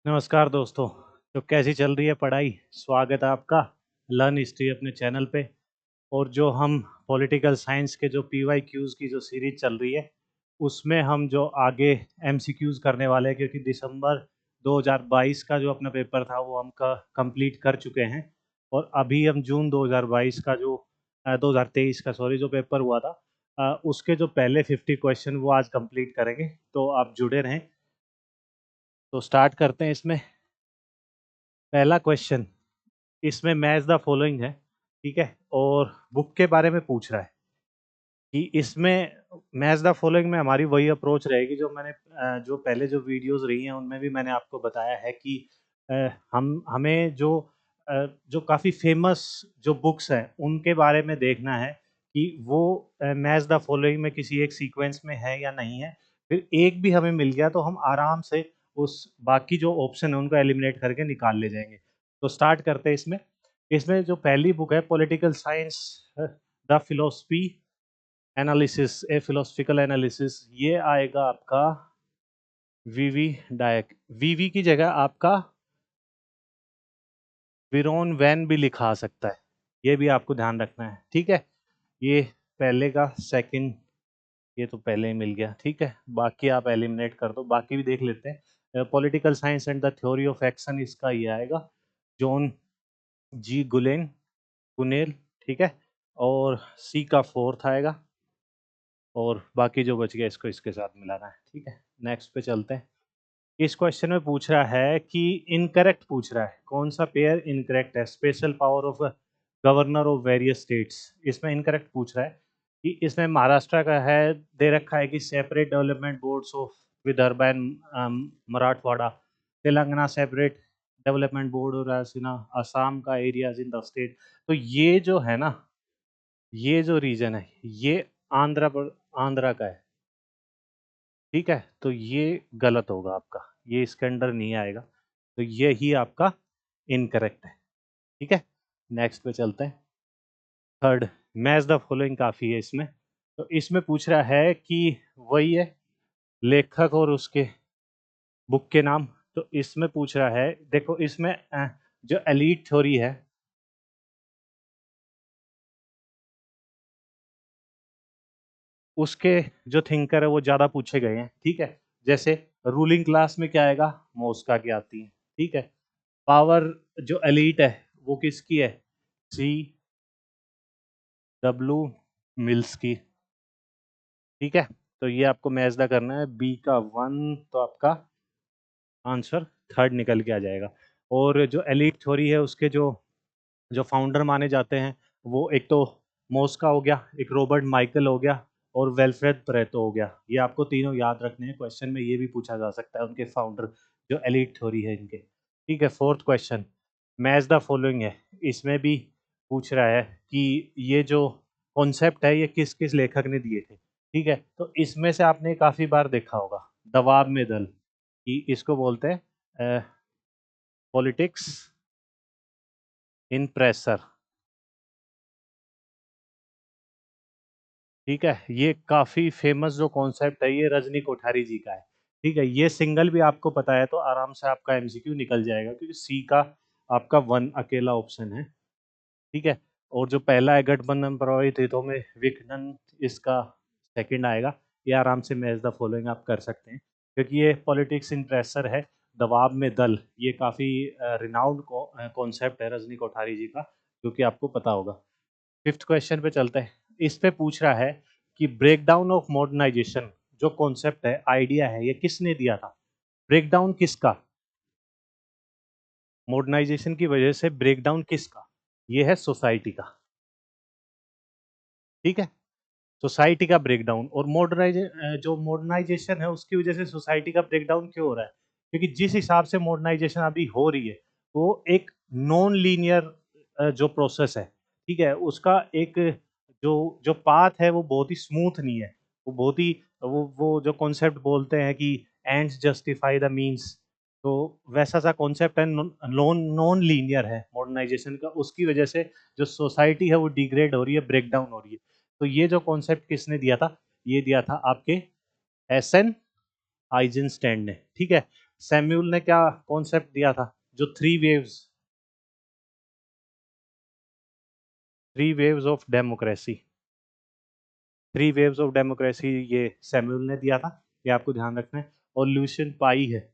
नमस्कार दोस्तों। तो कैसी चल रही है पढ़ाई? स्वागत है आपका लर्न हिस्ट्री अपने चैनल पे। और जो हम पॉलिटिकल साइंस के जो PYQs की जो सीरीज चल रही है उसमें हम जो आगे MCQs करने वाले हैं, क्योंकि दिसंबर 2022 का जो अपना पेपर था वो हम कंप्लीट कर चुके हैं। और अभी हम जून 2022 का जो 2023 का सॉरी जो पेपर हुआ था उसके जो पहले 50 क्वेश्चन वो आज कंप्लीट करेंगे। तो आप जुड़े रहें। तो स्टार्ट करते हैं। इसमें पहला क्वेश्चन, इसमें मैच द फॉलोइंग है, ठीक है, और बुक के बारे में पूछ रहा है कि इसमें मैच द फॉलोइंग में हमारी वही अप्रोच रहेगी जो मैंने जो पहले जो वीडियोस रही हैं उनमें भी मैंने आपको बताया है कि हम हमें जो काफ़ी फेमस जो बुक्स हैं उनके बारे में देखना है कि वो मैच द फॉलोइंग में किसी एक सीक्वेंस में है या नहीं है। फिर एक भी हमें मिल गया तो हम आराम से उस बाकी जो ऑप्शन है उनको एलिमिनेट करके निकाल ले जाएंगे। तो स्टार्ट करते हैं। इसमें जो पहली बुक है political science the philosophy analysis, A philosophical analysis, ये आएगा आपका वीवी डायक। वीवी की जगह आपका विरोन वैन भी लिखा आ सकता है, ये भी आपको ध्यान रखना है, ठीक है। ये पहले का सेकंड, ये तो पहले ही मिल गया, ठीक है। बाकी आप एलिमिनेट कर दो, बाकी भी देख लेते हैं। Political science and the theory of action, इसका ये आएगा जॉन जी गुनेल, ठीक है। और सी का फोर्थ आएगा और बाकी जो बच गया इसको इसके साथ मिलाना है, ठीक है। नेक्स्ट पे चलते हैं। इस क्वेश्चन में पूछ रहा है कि इनकरेक्ट पूछ रहा है, कौन सा पेयर इनकरेक्ट है। Special power of governor of various states, इसमें इनकरेक्ट पूछ रहा है कि इसमें महाराष्ट्र का है, दे रखा है कि separate development boards of Vidarbha and Marathwada. Telangana separate development board और रायसीना, असम का एरियाज इन द स्टेट। तो ये जो है ना, ये जो रीजन है ये आंध्रा का है, ठीक है। तो ये गलत होगा आपका, ये इसके अंडर नहीं आएगा। तो ये ही आपका इनकरेक्ट है, ठीक है। नेक्स्ट पे चलते हैं। थर्ड, मैच द फॉलोइंग काफ़ी है इसमें। तो इसमें पूछ रहा है कि वही है लेखक और उसके बुक के नाम। तो इसमें पूछ रहा है, देखो इसमें जो एलीट थ्योरी है उसके जो थिंकर है वो ज़्यादा पूछे गए हैं, ठीक है। जैसे रूलिंग क्लास में क्या आएगा, मोस्का की आती है, ठीक है। पावर जो एलीट है वो किसकी है, सी डब्ल्यू मिल्स की, ठीक है। तो ये आपको मैचदा करना है। बी का 1, तो आपका आंसर थर्ड निकल के आ जाएगा। और जो एलीट थ्योरी है उसके जो जो फाउंडर माने जाते हैं वो एक तो मोस्का हो गया, एक रॉबर्ट माइकल हो गया और वेल्फ्रेड परेटो हो गया। ये आपको तीनों याद रखने हैं, क्वेश्चन में ये भी पूछा जा सकता है उनके फाउंडर जो एलीट थ्योरी है इनके, ठीक है। Fourth question match the following है, इसमें भी पूछ रहा है कि ये जो कॉन्सेप्ट है ये किस किस लेखक ने दिए थे, ठीक है। तो इसमें से आपने काफ़ी बार देखा होगा दबाव में दल, कि इसको बोलते हैं पॉलिटिक्स इन प्रेशर, ठीक है। ये काफ़ी फेमस जो कॉन्सेप्ट है ये रजनी कोठारी जी का है, ठीक है। ये सिंगल भी आपको पता है तो आराम से आपका MCQ निकल जाएगा, क्योंकि सी का आपका 1 अकेला ऑप्शन है, ठीक है। और जो पहला है गठबंधन प्रभावित हितों में विखंडन, इसका सेकंड आएगा। ये आराम से मैच द फॉलोइंग आप कर सकते हैं, क्योंकि ये पॉलिटिक्स इन प्रेशर है, दबाव में दल, ये काफ़ी रिनाउंड कॉन्सेप्ट है रजनी कोठारी जी का, जो कि आपको पता होगा। फिफ्थ क्वेश्चन पे चलते हैं। इस पे पूछ रहा है कि ब्रेकडाउन ऑफ मॉडर्नाइजेशन जो कॉन्सेप्ट है, आइडिया है, ये किसने दिया था। ब्रेकडाउन किसका, मॉडर्नाइजेशन की वजह से ब्रेकडाउन किसका, ये है सोसाइटी का, ठीक है। सोसाइटी का ब्रेकडाउन। और जो मॉडर्नाइजेशन है उसकी वजह से सोसाइटी का ब्रेकडाउन क्यों हो रहा है, क्योंकि जिस हिसाब से मॉडर्नाइजेशन अभी हो रही है वो एक नॉन लीनियर जो प्रोसेस है, ठीक है, उसका एक जो जो पाथ है वो बहुत ही स्मूथ नहीं है। वो बहुत ही वो जो कॉन्सेप्ट बोलते हैं कि एंड्स जस्टिफाई द मीन्स, तो वैसा सा कॉन्सेप्ट है, नॉन नॉन लीनियर है मॉडर्नाइजेशन का। उसकी वजह से जो सोसाइटी है वो डिग्रेड हो रही है, ब्रेक डाउन हो रही है। तो ये जो कॉन्सेप्ट किसने दिया था, ये दिया था आपके SN आइजनस्टाइन ने, ठीक है। सैम्यूल ने क्या कॉन्सेप्ट दिया था, जो three waves of democracy, three waves of democracy, ये सैम्यूल ने दिया था, ये आपको ध्यान रखना है। और लुशियन पाई है,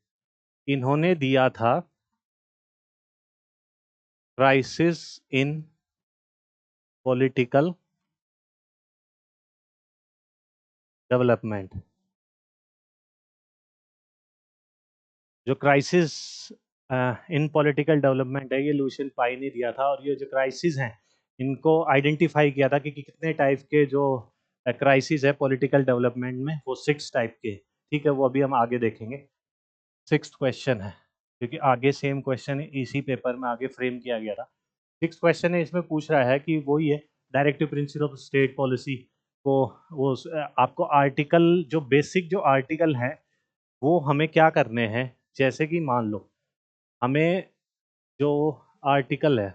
इन्होंने दिया था क्राइसिस इन पॉलिटिकल डेवलपमेंट। जो क्राइसिस इन पॉलिटिकल डेवलपमेंट है, ये लुशियन पाई ने दिया था। और ये जो क्राइसिस हैं, इनको आइडेंटिफाई किया था कि कितने टाइप के जो क्राइसिस है पॉलिटिकल डेवलपमेंट में, वो 6 टाइप के। ठीक है, वो अभी हम आगे देखेंगे। 6th क्वेश्चन है, क्योंकि आगे सेम क्वेश्चन इसी पेपर में आगे फ्रेम किया गया था। 6th क्वेश्चन है, इसमें पूछ रहा है कि वही है, directive principle of state policy को, वो आपको आर्टिकल, जो बेसिक जो आर्टिकल है वो हमें क्या करने हैं। जैसे कि मान लो हमें जो आर्टिकल है,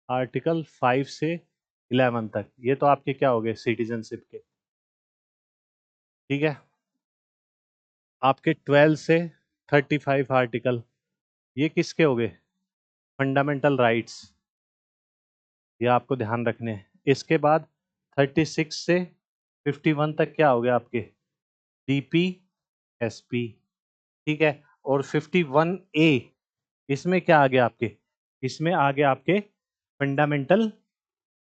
आर्टिकल 5 से 11 तक, ये तो आपके क्या हो गए, सिटीजनशिप के। ठीक है, आपके 12 से 35 आर्टिकल, ये किसके हो गए, फंडामेंटल राइट्स, ये आपको ध्यान रखने हैं। इसके बाद 36 से 51 तक क्या हो गया आपके, डीपी एसपी। ठीक है, और 51A, इसमें क्या आ गया आपके, इसमें आ गया आपके फंडामेंटल,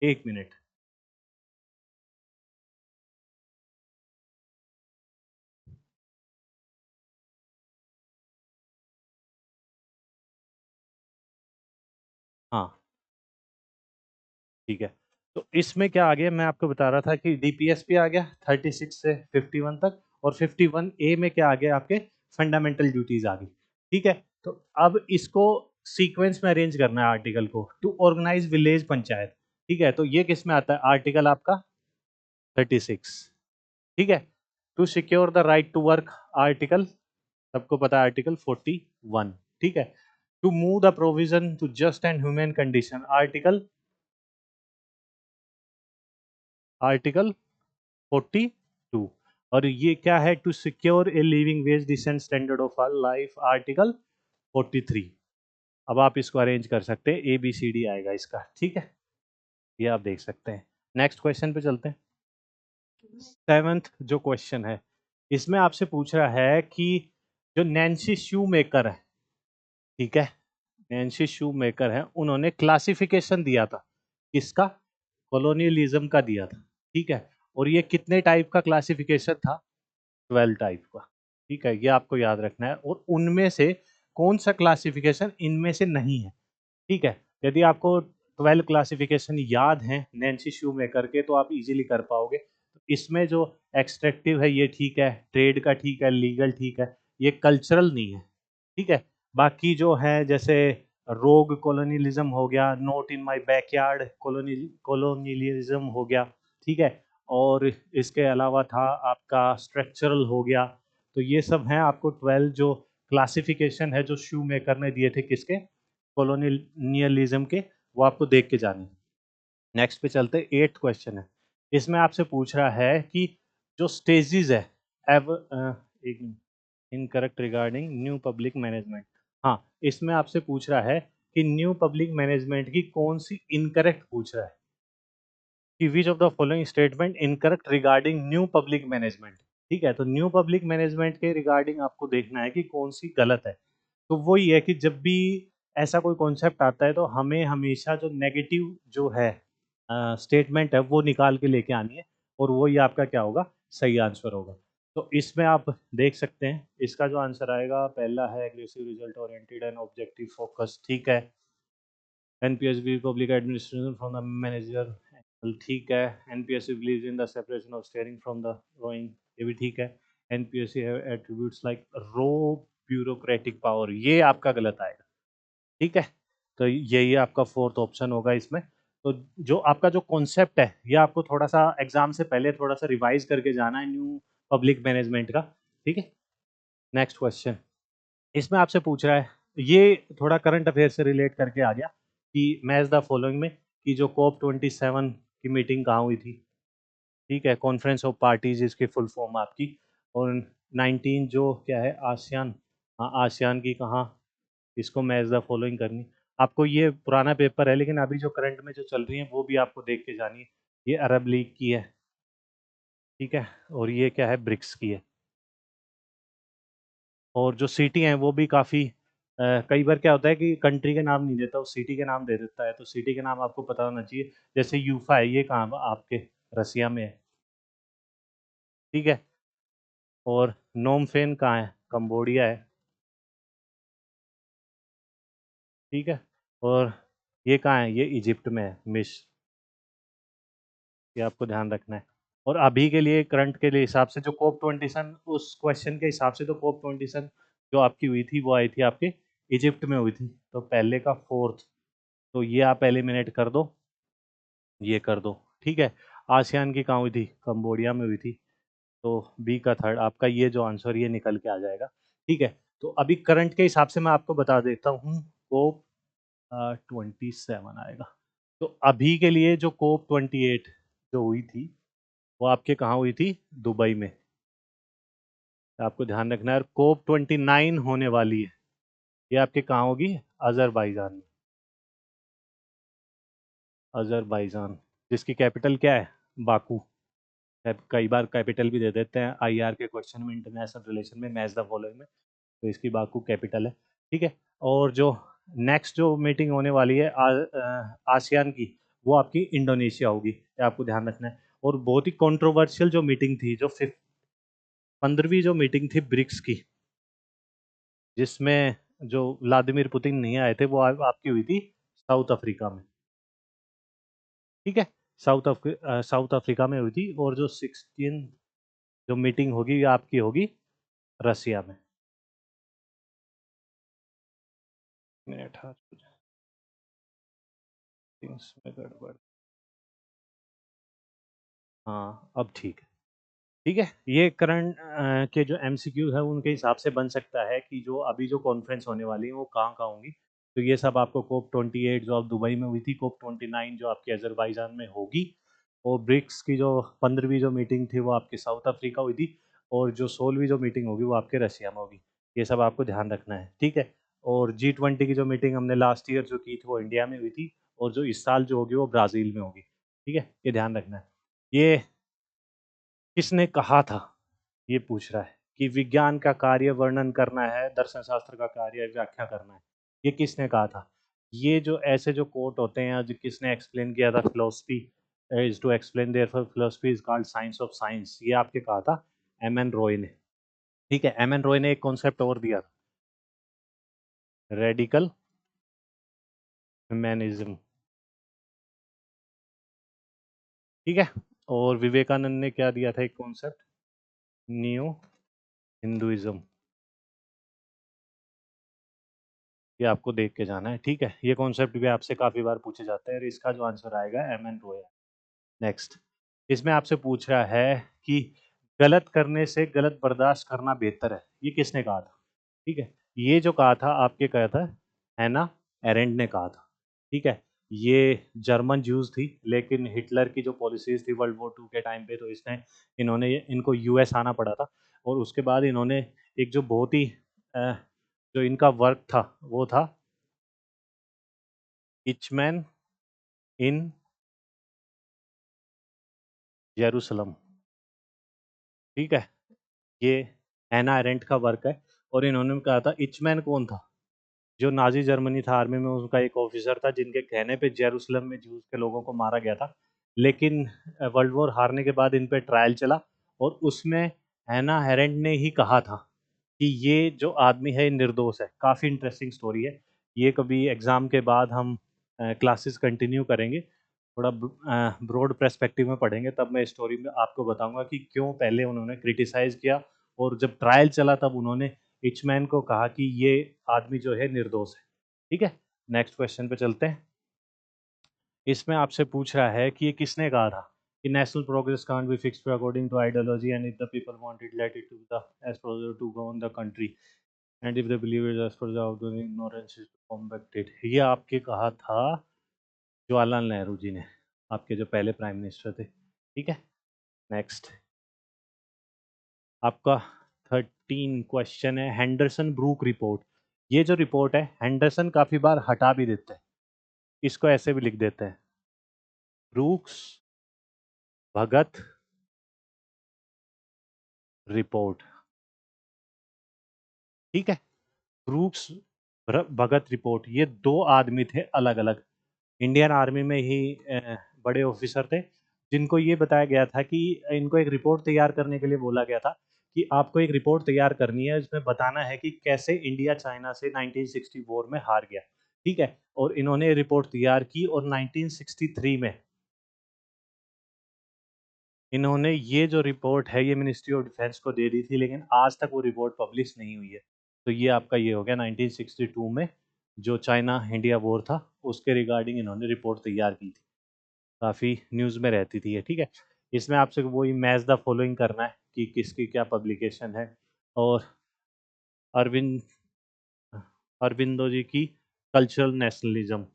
1 मिनट, हाँ ठीक है। तो इसमें क्या आ गया, मैं आपको बता रहा था कि डीपीएसपी आ गया 36 से 51 तक, और 51A में क्या आ गया आपके, फंडामेंटल ड्यूटीज आ गई। ठीक है, तो अब इसको सीक्वेंस में अरेंज करना है आर्टिकल को, टू ऑर्गेनाइज विलेज पंचायत। ठीक है, तो ये किस में आता है, आर्टिकल आपका 36। ठीक है, to secure the right to work, article, सबको पता है आर्टिकल 41। ठीक है, to move the provision to just and human condition, article 42। और ये क्या है, to secure a living wage decent standard of life, article 43। अब आप इसको अरेंज कर सकते हैं, ए बी सी डी आएगा इसका। ठीक है, ये आप देख सकते हैं। नेक्स्ट क्वेश्चन पे चलते हैं। 7th जो क्वेश्चन है, इसमें आपसे पूछ रहा है कि जो नैन्सी शू मेकर है, ठीक है, नैन्सी शू मेकर है, उन्होंने क्लासिफिकेशन दिया था, किसका, कॉलोनियलिज्म का दिया था। ठीक है, और ये कितने टाइप का क्लासिफिकेशन था, 12 टाइप का। ठीक है, ये आपको याद रखना है, और उनमें से कौन सा क्लासिफिकेशन इनमें से नहीं है। ठीक है, यदि आपको 12 क्लासिफिकेशन याद हैं नैन्सी शू मेकर के, तो आप इजीली कर पाओगे। तो इसमें जो एक्सट्रैक्टिव है ये ठीक है, ट्रेड का ठीक है, लीगल ठीक है, ये कल्चरल नहीं है। ठीक है, बाकी जो है जैसे रोग कॉलोनियलिज्म हो गया, note in my backyard colonialism हो गया। ठीक है, और इसके अलावा था आपका स्ट्रक्चरल हो गया। तो ये सब हैं आपको 12 जो क्लासिफिकेशन है जो शू मेकर ने दिए थे, किसके, कॉलोनियलिज्म के, वो आपको देख के जाने। नेक्स्ट पे चलते, 8th क्वेश्चन है, इसमें आपसे पूछ रहा है कि जो स्टेजेस है, एव एक incorrect regarding new public management. हाँ, इसमें आपसे पूछ रहा है कि न्यू पब्लिक मैनेजमेंट की कौन सी इनकरेक्ट पूछ रहा है, कि which of the following statement incorrect regarding new public management. ठीक है, तो न्यू पब्लिक मैनेजमेंट के रिगार्डिंग आपको देखना है कि कौन सी गलत है। तो वही है कि जब भी ऐसा कोई कॉन्सेप्ट आता है, तो हमें हमेशा जो नेगेटिव जो है स्टेटमेंट है वो निकाल के लेके आनी है, और वही आपका क्या होगा, सही आंसर होगा। तो इसमें आप देख सकते हैं, इसका जो आंसर आएगा, पहला है aggressive result oriented and objective focus. ठीक है, एनपीएस भी public administration from the manager, ठीक है, NPSC believes in the separation of steering from the rowing, ये भी ठीक है। NPSC have attributes like row bureaucratic power, ये आपका गलत आएगा। ठीक है, तो यही आपका 4th ऑप्शन होगा इसमें। तो जो आपका जो कॉन्सेप्ट है, ये आपको थोड़ा सा एग्जाम से पहले थोड़ा सा रिवाइज करके जाना है, न्यू पब्लिक मैनेजमेंट का। ठीक है, नेक्स्ट क्वेश्चन, इसमें आपसे पूछ रहा है, ये थोड़ा करंट अफेयर से रिलेट करके आ गया, कि मैच द फॉलोइंग में, कि जो COP27 की मीटिंग कहाँ हुई थी। ठीक है, कॉन्फ्रेंस ऑफ पार्टीज इसकी फुल फॉर्म आपकी। और 19 जो क्या है, आसियान हाँ, आसियान की कहाँ, इसको मैच द फॉलोइंग करनी। आपको ये पुराना पेपर है, लेकिन अभी जो करंट में जो चल रही है वो भी आपको देख के जानी है। ये अरब लीग की है, ठीक है, और ये क्या है, ब्रिक्स की है। और जो सिटी हैं वो भी काफ़ी कई बार क्या होता है कि कंट्री के नाम नहीं देता, वो सिटी के नाम दे देता है, तो सिटी के नाम आपको पता होना चाहिए। जैसे यूफा है, ये कहाँ आपके रसिया में है, ठीक है। और नोमफेन कहाँ है, कंबोडिया है, ठीक है। और ये कहाँ है, ये इजिप्ट में है, मिस्र। ये आपको ध्यान रखना है। और अभी के लिए करंट के लिए हिसाब से जो कोप 27, उस क्वेश्चन के हिसाब से तो कोप 27 जो आपकी हुई थी वो आई थी आपके इजिप्ट में हुई थी, तो पहले का फोर्थ, तो ये आप एलिमिनेट कर दो, ये कर दो, ठीक है। आसियान की कहाँ हुई थी, कंबोडिया में हुई थी, तो बी का थर्ड आपका ये जो आंसर ये निकल के आ जाएगा, ठीक है। तो अभी करंट के हिसाब से मैं आपको बता देता हूँ, कोप 27 आएगा। तो अभी के लिए जो कोप 28 जो हुई थी वो आपके कहाँ हुई थी, दुबई में। आपको ध्यान रखना है। कोप 29 होने वाली है, ये आपके कहाँ होगी, अजरबैजान में। अजरबैजान, जिसकी कैपिटल क्या है, बाकू। कई बार कैपिटल भी दे देते हैं आईआर के क्वेश्चन में, इंटरनेशनल रिलेशन में, मैच द फॉलोइंग में, तो इसकी बाकू कैपिटल है, ठीक है। और जो नेक्स्ट जो मीटिंग होने वाली है आसियान की, वो आपकी इंडोनेशिया होगी, ये आपको ध्यान रखना है। और बहुत ही कंट्रोवर्शियल जो मीटिंग थी, जो 15वीं जो मीटिंग थी ब्रिक्स की, जिसमें जो व्लादिमीर पुतिन नहीं आए थे, वो आपकी हुई थी साउथ अफ्रीका में, ठीक है। साउथ अफ्रीका में हुई थी। और जो 16 जो मीटिंग होगी ये आपकी होगी रसिया में। मिनट, हाँ, things में गड़बड़, हाँ अब ठीक है, ठीक है। ये करंट के जो एमसीक्यू है उनके हिसाब से बन सकता है कि जो अभी जो कॉन्फ्रेंस होने वाली है वो कहाँ कहाँ होंगी। तो ये सब आपको कोप 28 जो अब दुबई में हुई थी, कोप 29 जो आपके अजरबैजान में होगी, और ब्रिक्स की जो 15वीं जो मीटिंग थी वो आपकी साउथ अफ्रीका हुई थी, और जो 16वीं जो मीटिंग होगी वो आपके रशिया में होगी। ये सब आपको ध्यान रखना है, ठीक है। और G20 की जो मीटिंग हमने लास्ट ईयर जो की थी वो इंडिया में हुई थी, और जो इस साल जो होगी वो ब्राज़ील में होगी, ठीक है, ये ध्यान रखना है। ये किसने कहा था, ये पूछ रहा है कि विज्ञान का कार्य वर्णन करना है, दर्शन शास्त्र का कार्य व्याख्या करना है, ये किसने कहा था। ये जो ऐसे जो कोट होते हैं, जो किसने एक्सप्लेन किया था, philosophy is to explain there philosophy is called science of science, ये आपके कहा था एम एन रॉय ने, ठीक है। एम एन रॉय ने एक कॉन्सेप्ट और दिया था, रेडिकल ह्यूमैनिज्म, ठीक है। और विवेकानंद ने क्या दिया था, एक कॉन्सेप्ट, न्यू हिंदुइज्म, ये आपको देख के जाना है, ठीक है। ये कॉन्सेप्ट भी आपसे काफी बार पूछे जाते हैं, और इसका जो आंसर आएगा एम एन रॉय। नेक्स्ट, इसमें आपसे पूछ रहा है कि गलत करने से गलत बर्दाश्त करना बेहतर है, ये किसने कहा था, ठीक है। ये जो कहा था आपके कहा था हैना एरेंड ने कहा था, ठीक है। ये जर्मन ज्यूज थी, लेकिन हिटलर की जो पॉलिसीज थी वर्ल्ड वॉर 2 के टाइम पे, तो इसने इन्होंने इनको यूएस आना पड़ा था। और उसके बाद इन्होंने एक जो बहुत ही जो इनका वर्क था वो था इचमैन इन जेरूसलम, ठीक है। ये हैना अरेंट का वर्क है। और इन्होंने कहा था, इचमैन कौन था, जो नाजी जर्मनी था आर्मी में, उनका एक ऑफिसर था, जिनके कहने पे जेरूसलम में जूस के लोगों को मारा गया था। लेकिन वर्ल्ड वॉर हारने के बाद इन पे ट्रायल चला, और उसमें हैना अरेंट ने ही कहा था कि ये जो आदमी है ये निर्दोष है। काफ़ी इंटरेस्टिंग स्टोरी है, ये कभी एग्ज़ाम के बाद हम क्लासेस कंटिन्यू करेंगे, थोड़ा ब्रॉड पर्सपेक्टिव में पढ़ेंगे, तब मैं स्टोरी में आपको बताऊंगा कि क्यों पहले उन्होंने क्रिटिसाइज़ किया, और जब ट्रायल चला तब उन्होंने इचमैन को कहा कि ये आदमी जो है निर्दोष है, ठीक है। नेक्स्ट क्वेश्चन पे चलते हैं। इसमें आपसे पूछ रहा है कि ये किसने कहा था कि national progress can't be fixed according to ideology, and if the people want it let it to the age to govern the country, and if the believe is as per the outgoing ignorance is combated. ये आपके कहा था जवाहरलाल नेहरू जी ने, आपके जो पहले prime minister थे, ठीक है। नेक्स्ट, आपका 15 क्वेश्चन है हेंडरसन ब्रूक रिपोर्ट। ये जो रिपोर्ट है हेंडरसन काफी बार हटा भी देते हैं, इसको ऐसे भी लिख देते हैं ब्रूक्स भगत रिपोर्ट। ठीक है, ब्रूक्स भगत रिपोर्ट, ये दो आदमी थे अलग अलग, इंडियन आर्मी में ही बड़े ऑफिसर थे, जिनको ये बताया गया था कि इनको एक रिपोर्ट तैयार करने के लिए बोला गया था कि आपको एक रिपोर्ट तैयार करनी है, इसमें बताना है कि कैसे इंडिया चाइना से 1964 में हार गया। ठीक है, और इन्होंने रिपोर्ट तैयार की और 1963 में इन्होंने ये जो रिपोर्ट है ये मिनिस्ट्री ऑफ डिफेंस को दे दी थी, लेकिन आज तक वो रिपोर्ट पब्लिश नहीं हुई है। तो ये आपका ये हो गया 1962 में जो चाइना इंडिया वॉर था उसके रिगार्डिंग इन्होंने रिपोर्ट तैयार की थी, काफ़ी न्यूज़ में रहती थी ये। ठीक है, इसमें आपसे वही मैच द फॉलोइंग करना है कि किसकी क्या पब्लिकेशन है। और अरविंद अरविंदो जी की कल्चरल नेशनलिज्म,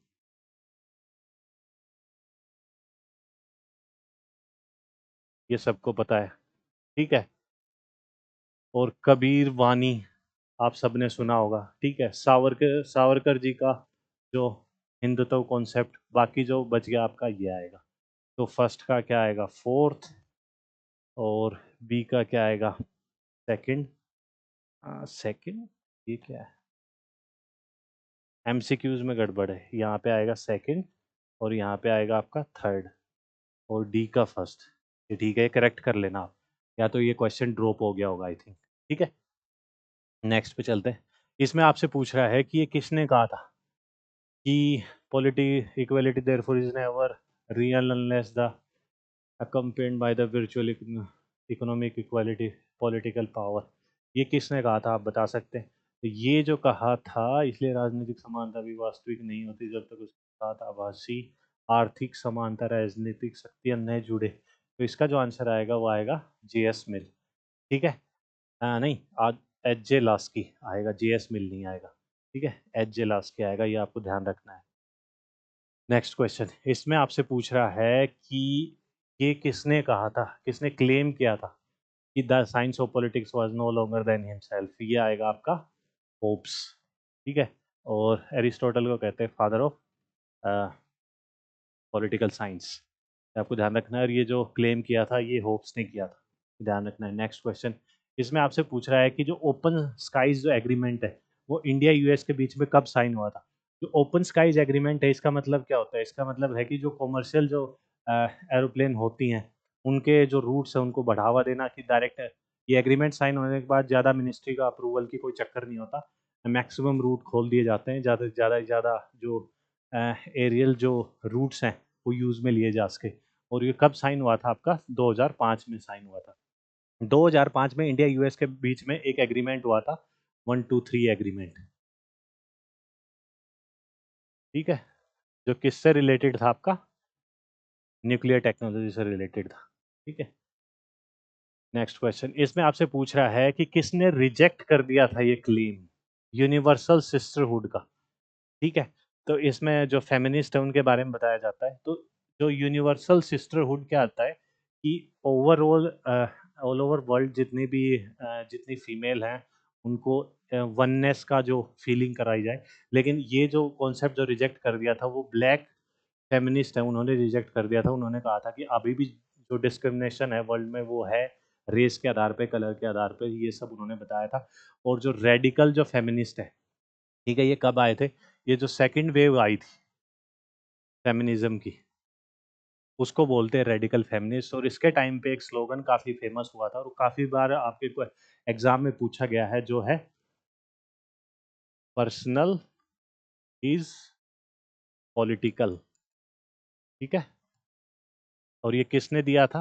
ये सबको पता है। ठीक है, और कबीर वानी आप सबने सुना होगा। ठीक है, सावरकर सावरकर जी का जो हिंदुत्व कॉन्सेप्ट, बाकी जो बच गया आपका ये आएगा। तो फर्स्ट का क्या आएगा फोर्थ, और बी का क्या आएगा सेकंड। सेकंड, ये क्या है, एमसीक्यूज में गड़बड़ है, यहाँ पे आएगा सेकंड और यहाँ पे आएगा आपका थर्ड, और डी का फर्स्ट। ये ठीक है, करेक्ट कर लेना आप, या तो ये क्वेश्चन ड्रॉप हो गया होगा आई थिंक। ठीक है, नेक्स्ट पे चलते हैं। इसमें आपसे पूछ रहा है कि ये किसने कहा था कि polity equality therefore is never real unless the accompanied by the virtual economic equality political power। ये किसने कहा था, आप बता सकते हैं? तो ये जो कहा था, इसलिए राजनीतिक समानता भी वास्तविक नहीं होती जब तक उसके साथ आभासी आर्थिक समानता राजनीतिक शक्तियां न जुड़े। तो इसका जो आंसर आएगा वो आएगा जेएस मिल। ठीक है, नहीं आज एच जे लास्की आएगा, जेएस मिल नहीं आएगा। ठीक है, एच जे लास्की आएगा, ये आपको ध्यान रखना है। नेक्स्ट क्वेश्चन, इसमें आपसे पूछ रहा है कि ये किसने कहा था, किसने क्लेम किया था कि the science of politics was no longer than himself. ये आएगा आपका होप्स। ठीक है, और एरिस्टोटल को कहते हैं फादर ऑफ पॉलिटिकल साइंस, आपको ध्यान रखना है। और ये जो क्लेम किया था ये होप्स ने किया था, ध्यान रखना है। नेक्स्ट क्वेश्चन, इसमें आपसे पूछ रहा है कि जो ओपन स्काईज जो एग्रीमेंट है वो इंडिया यूएस के बीच में कब साइन हुआ था। जो ओपन स्काईज एग्रीमेंट है इसका मतलब क्या होता है, इसका मतलब है कि जो कॉमर्शियल जो एरोप्लेन होती हैं उनके जो रूट्स हैं उनको बढ़ावा देना, कि डायरेक्ट ये एग्रीमेंट साइन होने के बाद ज़्यादा मिनिस्ट्री का अप्रूवल की कोई चक्कर नहीं होता, मैक्सिमम रूट खोल दिए जाते हैं, ज़्यादा से ज़्यादा जो एरियल जो रूट्स हैं वो यूज़ में लिए जा सके। और ये कब साइन हुआ था आपका, 2005 में साइन हुआ था। 2005 में इंडिया यूएस के बीच में एक एग्रीमेंट हुआ था, 123 एग्रीमेंट। ठीक है, जो किससे रिलेटेड था आपका, न्यूक्लियर टेक्नोलॉजी से रिलेटेड था। ठीक है, नेक्स्ट क्वेश्चन, इसमें आपसे पूछ रहा है कि किसने रिजेक्ट कर दिया था ये क्लेम यूनिवर्सल सिस्टरहुड का। ठीक है, तो इसमें जो फेमिनिस्ट है उनके बारे में बताया जाता है। तो जो यूनिवर्सल सिस्टरहुड क्या आता है कि ओवरऑल ऑल ओवर वर्ल्ड जितनी भी जितनी फीमेल हैं उनको वननेस का जो फीलिंग कराई जाए। लेकिन ये जो कॉन्सेप्ट जो रिजेक्ट कर दिया था वो ब्लैक फेमिनिस्ट है, उन्होंने रिजेक्ट कर दिया था। उन्होंने कहा था कि अभी भी जो डिस्क्रिमिनेशन है वर्ल्ड में वो है रेस के आधार पे, कलर के आधार पे, ये सब उन्होंने बताया था। और जो रेडिकल जो फेमिनिस्ट है, ठीक है, ये कब आए थे, ये जो सेकंड वेव आई थी फेमिनिज्म की उसको बोलते हैं रेडिकल फेमिनिस्ट। और इसके टाइम पे एक स्लोगन काफ़ी फेमस हुआ था और काफ़ी बार आपके को एग्जाम में पूछा गया है, जो है पर्सनल इज पॉलिटिकल। ठीक है, और ये किसने दिया था,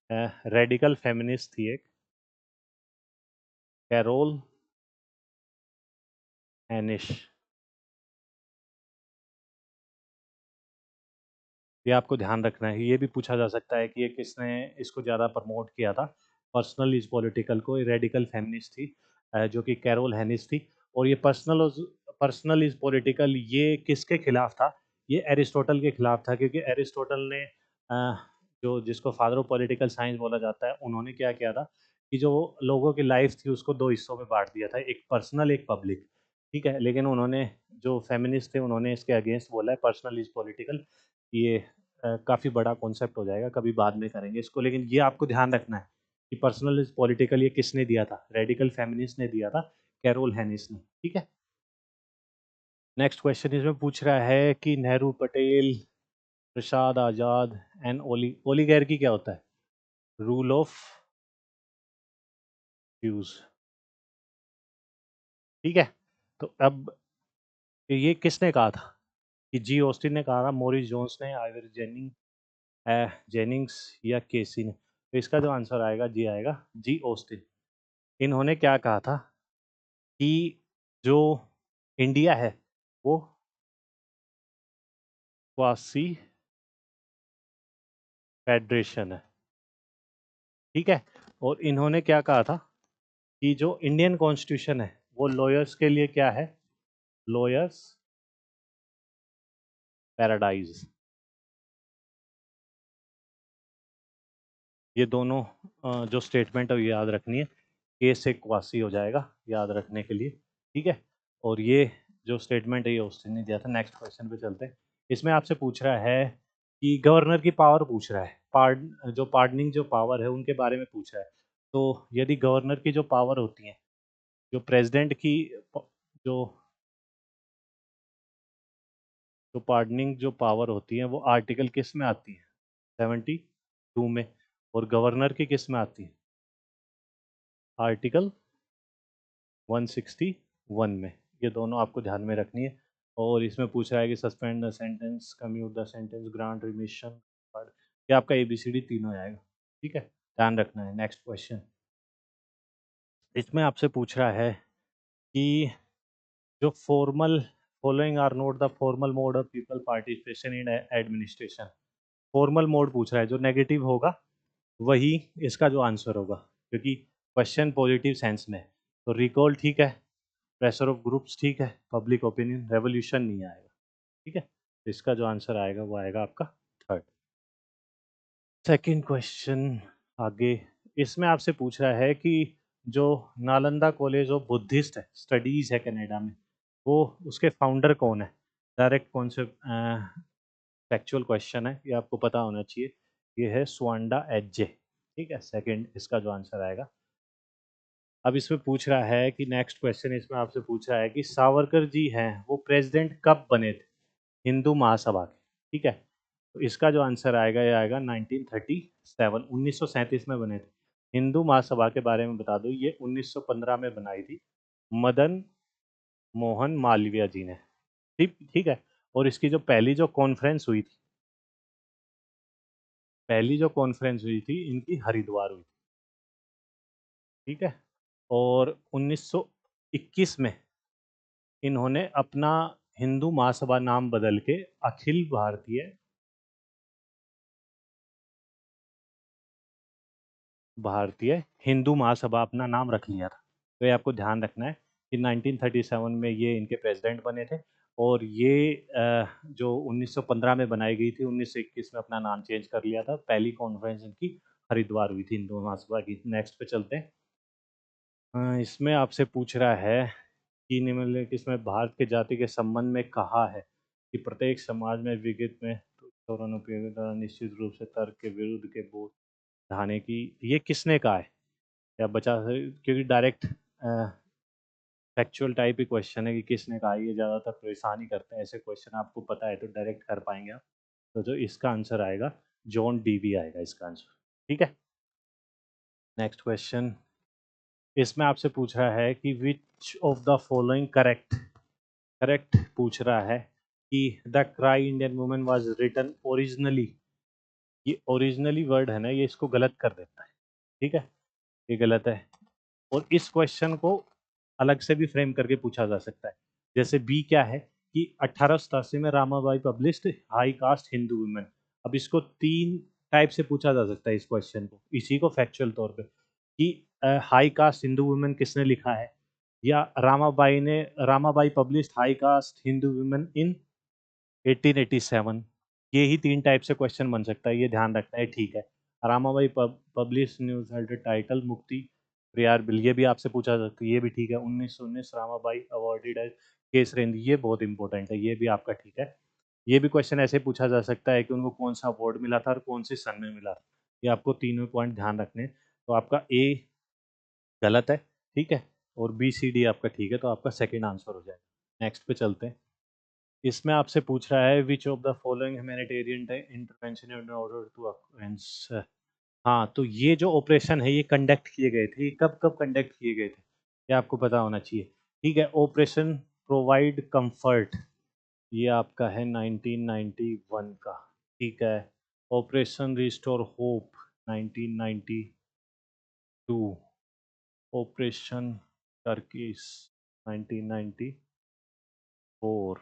रेडिकल फेमिनिस्ट थी एक, कैरोल एनिश। ये आपको ध्यान रखना है, ये भी पूछा जा सकता है कि ये किसने इसको ज़्यादा प्रमोट किया था, पर्सनल इज पॉलिटिकल को। ये रेडिकल फेमिनिस्ट थी जो कि कैरोल हैनिस थी। और ये पर्सनल इज पॉलिटिकल ये किसके खिलाफ था, ये एरिस्टोटल के खिलाफ था, क्योंकि एरिस्टोटल ने जो जिसको फादर ऑफ पॉलिटिकल साइंस बोला जाता है, उन्होंने क्या किया था कि जो लोगों की लाइफ थी उसको दो हिस्सों में बांट दिया था, एक पर्सनल एक पब्लिक। ठीक है, लेकिन उन्होंने, जो फेमिनिस्ट थे, उन्होंने इसके अगेंस्ट बोला है पर्सनल इज पॉलिटिकल। ये काफ़ी बड़ा कॉन्सेप्ट हो जाएगा, कभी बाद में करेंगे इसको, लेकिन ये आपको ध्यान रखना है कि पर्सनल इज पॉलिटिकल ये किसने दिया था, रेडिकल फेमिनिस्ट ने दिया था, कैरोल हैनिस ने। ठीक है, नेक्स्ट क्वेश्चन इसमें पूछ रहा है कि नेहरू, पटेल, प्रसाद, आज़ाद एंड ओलिगैर्की क्या होता है? Rule of views. ठीक है, तो अब ये किसने कहा था? कि जी ऑस्टिन ने कहा था, मोरिस जोन्स ने, आइवर जेनिंग्स या केसी ने? तो इसका जो आंसर आएगा जी आएगा, जी ऑस्टिन। इन्होंने क्या कहा था कि जो इंडिया है वो क्वासी फेडरेशन है। ठीक है, और इन्होंने क्या कहा था कि जो इंडियन कॉन्स्टिट्यूशन है वो लॉयर्स के लिए क्या है? Lawyers paradise. ये दोनों जो स्टेटमेंट है वो याद रखनी है। के से क्वासी हो जाएगा याद रखने के लिए। ठीक है, और ये जो स्टेटमेंट है ये ऑस्टिन ने दिया था। नेक्स्ट क्वेश्चन पे चलते हैं। इसमें आपसे पूछ रहा है कि गवर्नर की पावर पूछ रहा है, पार्डनिंग जो पावर है उनके बारे में पूछ रहा है। तो यदि गवर्नर की जो पावर होती है, जो प्रेसिडेंट की जो जो पार्डनिंग जो पावर होती है वो आर्टिकल किस में आती है? 72 में। और गवर्नर की किस में आती है? आर्टिकल 161 में। ये दोनों आपको ध्यान में रखनी है। और इसमें पूछ रहा है कि suspend the sentence, commute the sentence, grant remission, ये आपका एबीसीडी तीनों आएगा। ठीक है, ध्यान रखना है। नेक्स्ट क्वेश्चन इसमें आपसे पूछ रहा है कि जो formal, following are not the formal mode of people participation in administration. Formal mode पूछ रहा है, जो नेगेटिव होगा वही इसका जो आंसर होगा, क्योंकि क्वेश्चन पॉजिटिव सेंस में है। तो रिकॉल ठीक है, प्रेशर ऑफ ग्रुप्स ठीक है, पब्लिक ओपिनियन, रेवोल्यूशन नहीं आएगा। ठीक है, तो इसका जो आंसर आएगा वो आएगा आपका थर्ड। सेकंड क्वेश्चन आगे, इसमें आपसे पूछ रहा है कि जो Nalanda college of Buddhist studies है कनाडा में, वो उसके फाउंडर कौन है? डायरेक्ट कॉन्सेप्ट फैक्चुअल क्वेश्चन है, ये आपको पता होना चाहिए। ये है स्वांडा एच जे। ठीक है, सेकंड इसका जो आंसर आएगा। अब इसमें पूछ रहा है कि नेक्स्ट क्वेश्चन इसमें आपसे पूछ रहा है कि सावरकर जी हैं वो प्रेसिडेंट कब बने थे हिंदू महासभा के? ठीक है, तो इसका जो आंसर आएगा ये आएगा 1937, 1937 में बने थे। हिंदू महासभा के बारे में बता दूं, ये 1915 में बनाई थी मदन मोहन मालवीय जी ने। ठीक ठीक है, और इसकी जो पहली जो कॉन्फ्रेंस हुई थी इनकी हरिद्वार हुई। ठीक है, और 1921 में इन्होंने अपना हिंदू महासभा नाम बदल के भारतीय हिंदू महासभा अपना नाम रख लिया था। तो ये आपको ध्यान रखना है कि 1937 में ये इनके प्रेसिडेंट बने थे, और ये जो 1915 में बनाई गई थी, 1921 में अपना नाम चेंज कर लिया था। पहली कॉन्फ्रेंस इनकी हरिद्वार हुई थी हिंदू महासभा की। नेक्स्ट पे चलते हैं। इसमें आपसे पूछ रहा है कि निम्नलिखित इसमें भारत के जाति के संबंध में कहा है कि प्रत्येक समाज में विगत में दौरान उपयोगिता निश्चित रूप से तर्क के विरुद्ध के बोध ढाने की, ये किसने कहा है? या क्योंकि डायरेक्ट फैक्चुअल टाइप ही क्वेश्चन है कि किसने कहा है, ये ज़्यादातर परेशान ही करते हैं ऐसे क्वेश्चन। आपको पता है तो डायरेक्ट कर पाएंगे आप। तो जो इसका आंसर आएगा जॉन डीवी आएगा इसका आंसर। ठीक है, नेक्स्ट क्वेश्चन इसमें आपसे पूछ रहा है कि which of the following correct, correct पूछ रहा है कि the cry Indian women was written originally. ये ओरिजिनली वर्ड है ना, ये इसको गलत कर देता है। ठीक है, ये गलत है। और इस क्वेश्चन को अलग से भी फ्रेम करके पूछा जा सकता है। जैसे बी क्या है कि 1887 में Ramabai published high cast Hindu women. अब इसको तीन टाइप से पूछा जा सकता है इस क्वेश्चन को, इसी को फैक्चुअल तौर पे, कि हाई कास्ट हिंदू वुमेन किसने लिखा है, या Ramabai published high cast Hindu women in 1887। ये ही तीन टाइप से क्वेश्चन बन सकता है, ये ध्यान रखना है। ठीक है, Ramabai publish news held title मुक्ति प्रियार बिल, ये भी आपसे पूछा जा सकता है, ये भी ठीक है। 1919 रामाबाई अवॉर्डेड एज केसरेंद्र, ये बहुत इंपॉर्टेंट है, ये भी आपका ठीक है। ये भी क्वेश्चन ऐसे पूछा जा सकता है कि उनको कौन सा अवार्ड मिला था और कौन से सन में मिला था। ये आपको तीनों पॉइंट ध्यान रखने हैं। तो आपका ए गलत है, ठीक है, और बी सी डी आपका ठीक है, तो आपका सेकंड आंसर हो जाएगा। नेक्स्ट पे चलते हैं। इसमें आपसे पूछ रहा है which of the following humanitarian intervention in order to हाँ, तो ये जो ऑपरेशन है ये कंडक्ट किए गए थे, ये कब कब कंडक्ट किए गए थे, ये आपको पता होना चाहिए। ठीक है, ऑपरेशन प्रोवाइड कंफर्ट, ये आपका है 1991 का। ठीक है, operation restore hope 1992, operation Turkish 1994,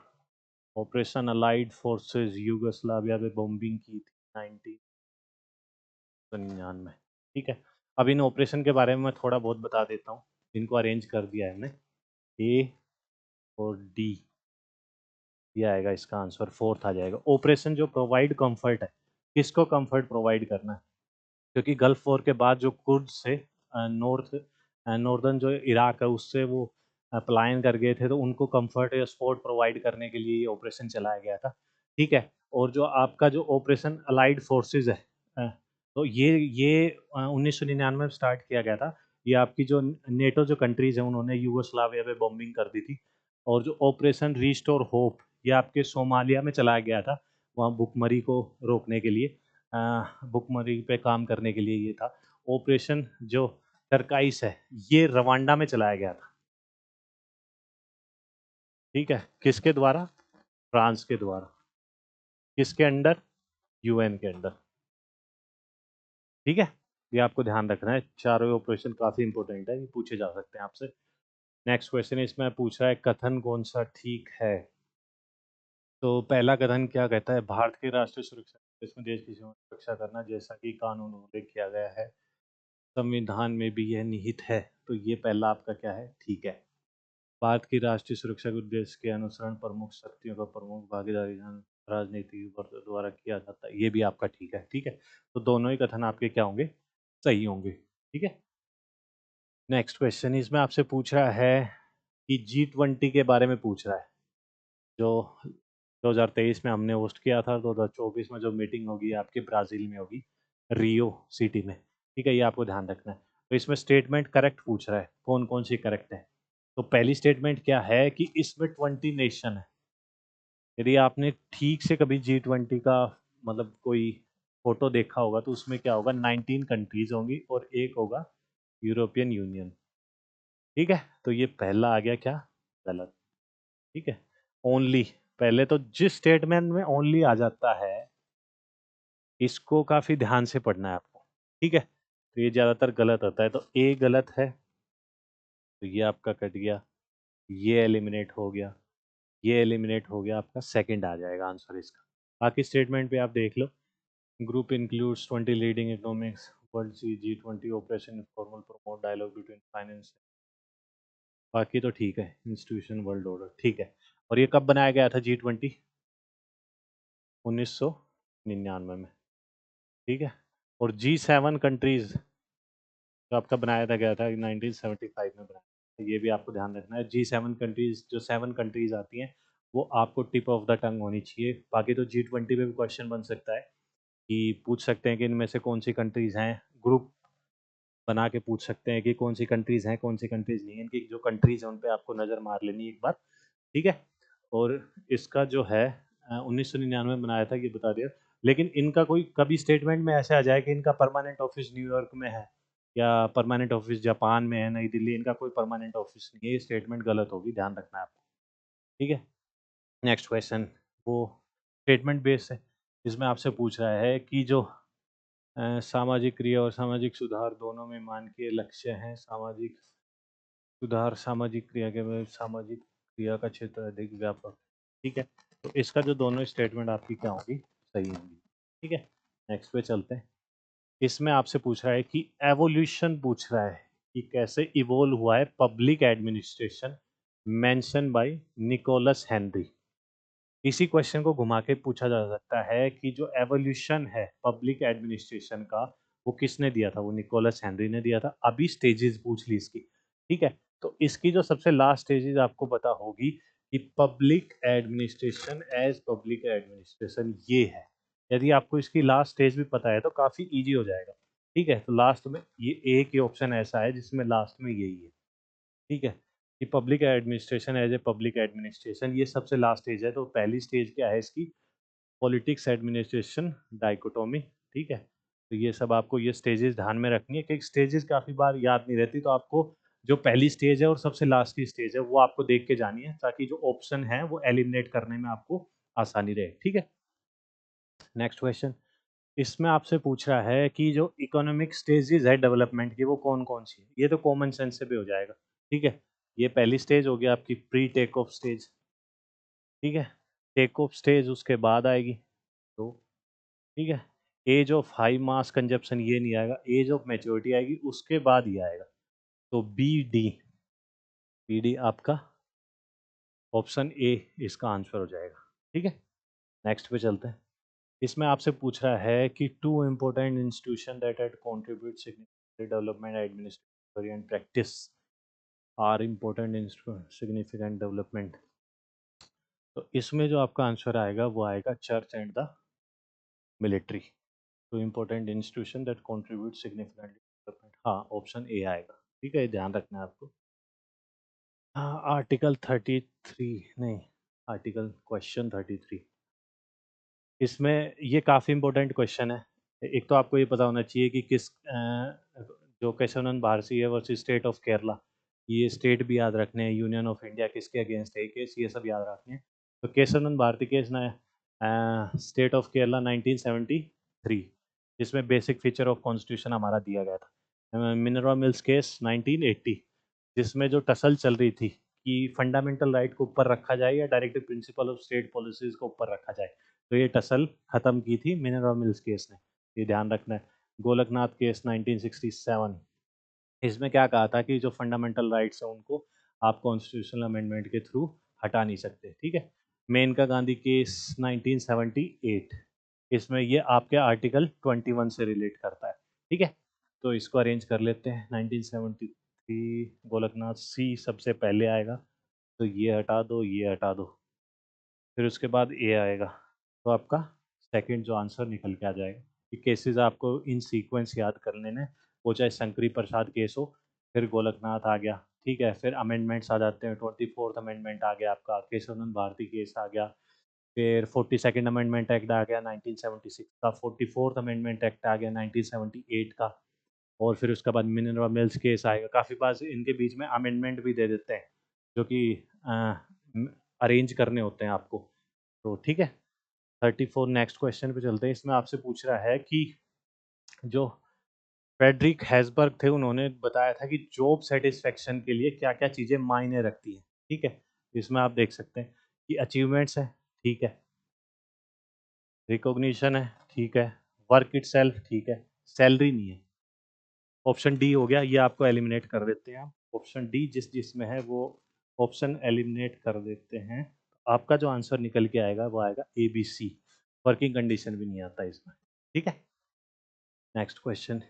operation allied forces Yugoslavia में बॉम्बिंग की थी 1999। ठीक है, अब इन ऑपरेशन के बारे में मैं थोड़ा बहुत बता देता हूँ। इनको अरेंज कर दिया है हमने, ए और डी, ये आएगा इसका आंसर, फोर्थ आ जाएगा। ऑपरेशन जो प्रोवाइड कंफर्ट है, किसको कंफर्ट प्रोवाइड करना है, क्योंकि गल्फ वॉर के बाद जो कुर्द से नॉर्दर्न जो इराक है उससे वो पलायन कर गए थे, तो उनको कंफर्ट या सपोर्ट प्रोवाइड करने के लिए ये ऑपरेशन चलाया गया था। ठीक है, और जो आपका जो ऑपरेशन अलाइड फोर्सेस है, अ, तो ये 1999 में स्टार्ट किया गया था। ये आपकी जो नेटो जो कंट्रीज हैं उन्होंने यूगोस्लाविया पे बॉम्बिंग कर दी थी। और जो ऑपरेशन रीस्टोर होप, ये आपके सोमालिया में चलाया गया था, वहाँ भुखमरी को रोकने के लिए, भुखमरी पे काम करने के लिए ये था। ऑपरेशन जो टर्काइस है ये रवांडा में चलाया गया था। ठीक है, किसके द्वारा, फ्रांस के द्वारा, किसके अंडर, यूएन के अंडर। ठीक है, ये आपको ध्यान रखना है, चारों ऑपरेशन काफी इंपॉर्टेंट है, ये पूछे जा सकते हैं आपसे। नेक्स्ट क्वेश्चन इसमें पूछ रहा है कथन कौन सा ठीक है। तो पहला कथन क्या कहता है, भारत की राष्ट्रीय सुरक्षा इसमें देश की सीमा की रक्षा करना जैसा कि कानून में उल्लेख किया गया है, संविधान में भी यह निहित है। तो ये पहला आपका क्या है, ठीक है। भारत की राष्ट्रीय सुरक्षा के उद्देश्य के अनुसरण प्रमुख शक्तियों का प्रमुख भागीदारी राजनीतिक वर्ग द्वारा किया जाता है, ये भी आपका ठीक है। ठीक है, तो दोनों ही कथन आपके क्या होंगे, सही होंगे। ठीक है, नेक्स्ट क्वेश्चन इसमें आपसे पूछ रहा है कि G20 के बारे में पूछ रहा है, जो 2023 में हमने होस्ट किया था, 2024 में जो मीटिंग होगी आपकी ब्राज़ील में होगी, रियो सिटी में। ठीक है, ये आपको ध्यान रखना है। तो इसमें स्टेटमेंट करेक्ट पूछ रहा है, कौन कौन सी करेक्ट है। तो पहली स्टेटमेंट क्या है कि इसमें 20 नेशन है। यदि आपने ठीक से कभी G20 का मतलब कोई फोटो देखा होगा तो उसमें क्या होगा, 19 कंट्रीज होंगी और एक होगा यूरोपियन यूनियन। ठीक है, तो ये पहला आ गया क्या, गलत। ठीक है, ओनली, पहले तो जिस स्टेटमेंट में ओनली आ जाता है इसको काफी ध्यान से पढ़ना है आपको। ठीक है, तो ये ज्यादातर गलत होता है, तो ए गलत है, तो ये आपका कट गया, ये एलिमिनेट हो गया, ये एलिमिनेट हो गया, आपका सेकंड आ जाएगा आंसर इसका। बाकी स्टेटमेंट पे आप देख लो, group includes 20 leading economics world, G20 operation formal promote dialogue between finance. बाकी तो ठीक है, इंस्टीट्यूशन वर्ल्ड ऑर्डर ठीक है। और ये कब बनाया गया था G20, 1999 में। ठीक है, और G7 कंट्रीज जो आपका बनाया था गया था 1975 में बनाया था, ये भी आपको ध्यान रखना है। G7 कंट्रीज, जो 7 कंट्रीज आती हैं वो आपको टिप ऑफ द टंग होनी चाहिए। बाकी तो G20 पे भी क्वेश्चन बन सकता है कि पूछ सकते हैं कि इनमें से कौन सी कंट्रीज हैं, ग्रुप बना के पूछ सकते हैं कि कौन सी कंट्रीज हैं कौन सी कंट्रीज नहीं है, इनकी जो कंट्रीज हैं उन पे आपको नज़र मार लेनी एक बार। ठीक है, और इसका जो है 1999 में बनाया था, ये बता दिया। लेकिन इनका कोई कभी स्टेटमेंट में ऐसे आ जाए कि इनका परमानेंट ऑफिस न्यूयॉर्क में है या परमानेंट ऑफिस जापान में है, नई दिल्ली, इनका कोई परमानेंट ऑफिस नहीं है, ये स्टेटमेंट गलत होगी, ध्यान रखना है आपको। ठीक है, नेक्स्ट क्वेश्चन वो स्टेटमेंट बेस्ड है, इसमें आपसे पूछ रहा है कि जो सामाजिक क्रिया और सामाजिक सुधार दोनों में मानकीय लक्ष्य हैं, सामाजिक सुधार सामाजिक क्रिया के में सामाजिक क्रिया का क्षेत्र अधिक व्यापक। ठीक है, तो इसका जो दोनों स्टेटमेंट आपकी क्या होगी, सही होंगी। ठीक है, नेक्स्ट पे चलते हैं। इसमें आपसे पूछ रहा है कि एवोल्यूशन पूछ रहा है कि कैसे इवोल्व हुआ है public administration, mention by Nicholas Henry. इसी क्वेश्चन को घुमा के पूछा जा सकता है कि जो एवोल्यूशन है पब्लिक एडमिनिस्ट्रेशन का वो किसने दिया था? वो निकोलस हेनरी ने दिया था। अभी स्टेजेस पूछ ली इसकी, ठीक है। तो इसकी जो सबसे लास्ट स्टेजेस आपको पता होगी कि public administration as public administration ये है। यदि आपको इसकी लास्ट स्टेज भी पता है तो काफ़ी इजी हो जाएगा, ठीक है। तो लास्ट में ये एक ही ऑप्शन ऐसा है जिसमें लास्ट में यही है, ठीक है, कि public administration as a public administration ये सबसे लास्ट स्टेज है। तो पहली स्टेज क्या है इसकी? पॉलिटिक्स एडमिनिस्ट्रेशन डाइकोटोमी, ठीक है। तो ये सब आपको ये स्टेजेस ध्यान में रखनी है, क्योंकि स्टेजेस काफ़ी बार याद नहीं रहती, तो आपको जो पहली स्टेज है और सबसे लास्ट की स्टेज है वो आपको देख के जानी है, ताकि जो ऑप्शन है वो एलिमिनेट करने में आपको आसानी रहे, ठीक है। नेक्स्ट क्वेश्चन, इसमें आपसे पूछ रहा है कि जो इकोनॉमिक स्टेजेस है डेवलपमेंट की वो कौन कौन सी है। ये तो कॉमन सेंस से भी हो जाएगा, ठीक है। ये पहली स्टेज हो गया आपकी प्री टेक ऑफ स्टेज, ठीक है। टेक ऑफ स्टेज उसके बाद आएगी, तो ठीक है। Age of high mass consumption ये नहीं आएगा, एज ऑफ मैच्योरिटी आएगी उसके बाद ही आएगा। तो बी डी आपका ऑप्शन ए इसका आंसर हो जाएगा, ठीक है। नेक्स्ट पे चलते हैं। इसमें आपसे पूछ रहा है कि two important institution that had contribute significantly development administration and practice are important significant development. तो इसमें जो आपका आंसर आएगा वो आएगा church and the military. Two important institution that contribute significantly development, हाँ ऑप्शन ए आएगा, ठीक है। ये ध्यान रखना है आपको। हाँ आर्टिकल 33 नहीं, आर्टिकल क्वेश्चन 33, इसमें ये काफ़ी इंपॉर्टेंट क्वेश्चन है। एक तो आपको ये पता होना चाहिए कि किस जो केशवानंद भारती है वर्सेस स्टेट ऑफ केरला, ये स्टेट भी याद रखने हैं, यूनियन ऑफ इंडिया किसके अगेंस्ट है केस, ये सब याद रखने हैं। तो केशवानंद भारती केस ना स्टेट ऑफ केरला 1973, जिसमें बेसिक फीचर ऑफ कॉन्स्टिट्यूशन हमारा दिया गया था। मिनरवा मिल्स केस 1980, जिसमें जो टसल चल रही थी कि फंडामेंटल राइट को ऊपर रखा जाए या directive principle of state policies को ऊपर रखा जाए, तो ये टसल खत्म की थी मिनरवा मिल्स केस ने, ये ध्यान रखना है। गोलकनाथ केस 1967, इसमें क्या कहा था कि जो फंडामेंटल राइट्स हैं उनको आप कॉन्स्टिट्यूशनल अमेंडमेंट के थ्रू हटा नहीं सकते, ठीक है। मेनका गांधी केस 1978, इसमें ये आपके आर्टिकल 21 से रिलेट करता है, ठीक है। तो इसको अरेंज कर लेते हैं। 1973 गोलकनाथ सी सबसे पहले आएगा, तो ये हटा दो, ये हटा दो, फिर उसके बाद ए आएगा। तो आपका सेकंड जो आंसर निकल के आ जाएगा। ये केसेस आपको इन सीक्वेंस याद कर लेने, वो चाहे शंकरी प्रसाद केस हो, फिर गोलकनाथ आ गया, ठीक है। फिर अमेंडमेंट्स आ जाते हैं, 24th अमेंडमेंट आ गया आपका, केशवानंद भारती केस आ गया, फिर 42nd अमेंडमेंट एक्ट आ गया 1976 का, 44th अमेंडमेंट एक्ट आ गया 1978 का, और फिर उसके बाद मिनरवा मिल्स केस आएगा। काफ़ी बार इनके बीच में अमेंडमेंट भी दे देते हैं जो कि अरेंज करने होते हैं आपको, तो ठीक है। 34 नेक्स्ट क्वेश्चन पे चलते हैं। इसमें आपसे पूछ रहा है कि जो फ्रेडरिक हैसबर्ग थे उन्होंने बताया था कि जॉब सेटिस्फेक्शन के लिए क्या क्या चीज़ें मायने रखती हैं, ठीक है। इसमें आप देख सकते हैं कि अचीवमेंट्स है, ठीक है, रिकॉग्निशन है, ठीक है, वर्क इटसेल्फ, ठीक है, सैलरी नहीं है। ऑप्शन डी हो गया, ये आपको एलिमिनेट कर देते हैं। ऑप्शन डी जिसमें है वो ऑप्शन एलिमिनेट कर देते हैं। आपका जो आंसर निकल के आएगा वो आएगा A B C, working condition भी नहीं आता इसमें, ठीक है। नेक्स्ट क्वेश्चन,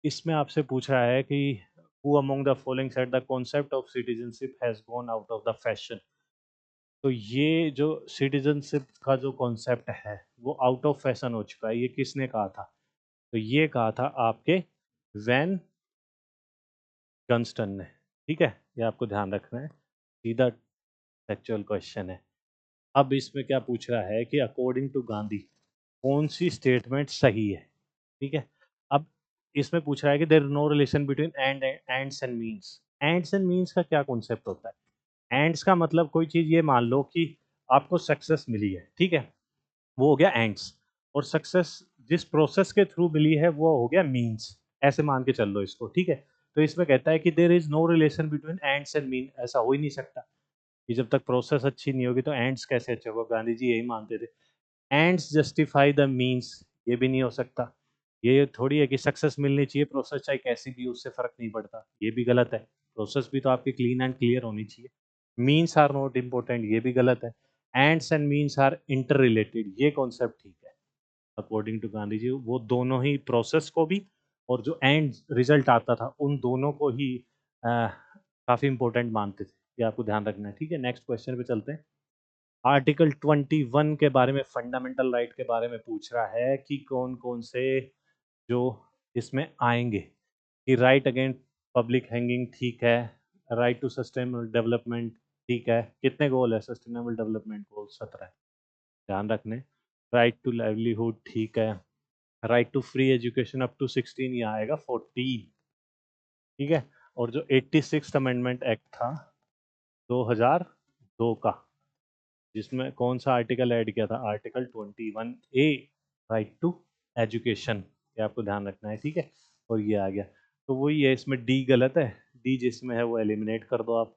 इसमें आपसे पूछ रहा है कि who among the following said the concept of citizenship has gone out of the fashion. तो ये जो सिटीजनशिप का जो कॉन्सेप्ट है वो आउट ऑफ फैशन हो चुका है, ये किसने कहा था? तो ये कहा था आपके वैन गन्स्टन ने, ठीक है। ये आपको ध्यान रखना है, सीधा एक्चुअल क्वेश्चन है। अब इसमें क्या पूछ रहा है कि अकॉर्डिंग टू गांधी कौन सी स्टेटमेंट सही है, ठीक है। अब इसमें पूछ रहा है कि there is no relation between ends and means. Ends and means का क्या कॉन्सेप्ट होता है? एंड्स का मतलब कोई चीज़ ये मान लो कि आपको सक्सेस मिली है, ठीक है, वो हो गया एंड्स, और सक्सेस जिस प्रोसेस के थ्रू मिली है वो हो गया मीन्स, ऐसे मान के चल लो इसको, ठीक है। तो इसमें कहता है कि there is no relation between ends and mean, ऐसा हो ही नहीं सकता कि जब तक प्रोसेस अच्छी नहीं होगी तो एंड्स कैसे अच्छे होगा, गांधी जी यही मानते थे। एंड्स जस्टिफाई द मीन्स, ये भी नहीं हो सकता। ये थोड़ी है कि सक्सेस मिलनी चाहिए, प्रोसेस चाहे कैसी भी हो उससे फर्क नहीं पड़ता, ये भी गलत है। प्रोसेस भी तो आपकी क्लीन एंड क्लियर होनी चाहिए। मीन्स आर नॉट इम्पोर्टेंट, ये भी गलत है। Ends and means are inter related, ये कॉन्सेप्ट ठीक है अकॉर्डिंग टू गांधी जी। वो दोनों ही प्रोसेस को भी और जो एंड रिजल्ट आता था उन दोनों को ही काफ़ी इंपॉर्टेंट मानते थे। ये आपको ध्यान रखना है, ठीक है। नेक्स्ट क्वेश्चन पे चलते हैं। आर्टिकल 21 के बारे में, फंडामेंटल राइट के बारे में पूछ रहा है कि कौन कौन से जो इसमें आएंगे, कि राइट अगेंस्ट पब्लिक हैंगिंग ठीक है, राइट टू सस्टेनेबल डेवलपमेंट ठीक है। कितने गोल है सस्टेनेबल डेवलपमेंट गोल? 17 है, ध्यान रखने। राइट टू लाइवलीहुड ठीक है। Right to free education up to 16 ये आएगा 14, ठीक है। और जो 86 अमेंडमेंट एक्ट था 2002 का, जिसमें कौन सा आर्टिकल ऐड किया था? Article 21A, right to education. ये आपको ध्यान रखना है, ठीक है। और ये आ गया, तो वही है, इसमें डी गलत है, डी जिसमें है वो एलिमिनेट कर दो आप।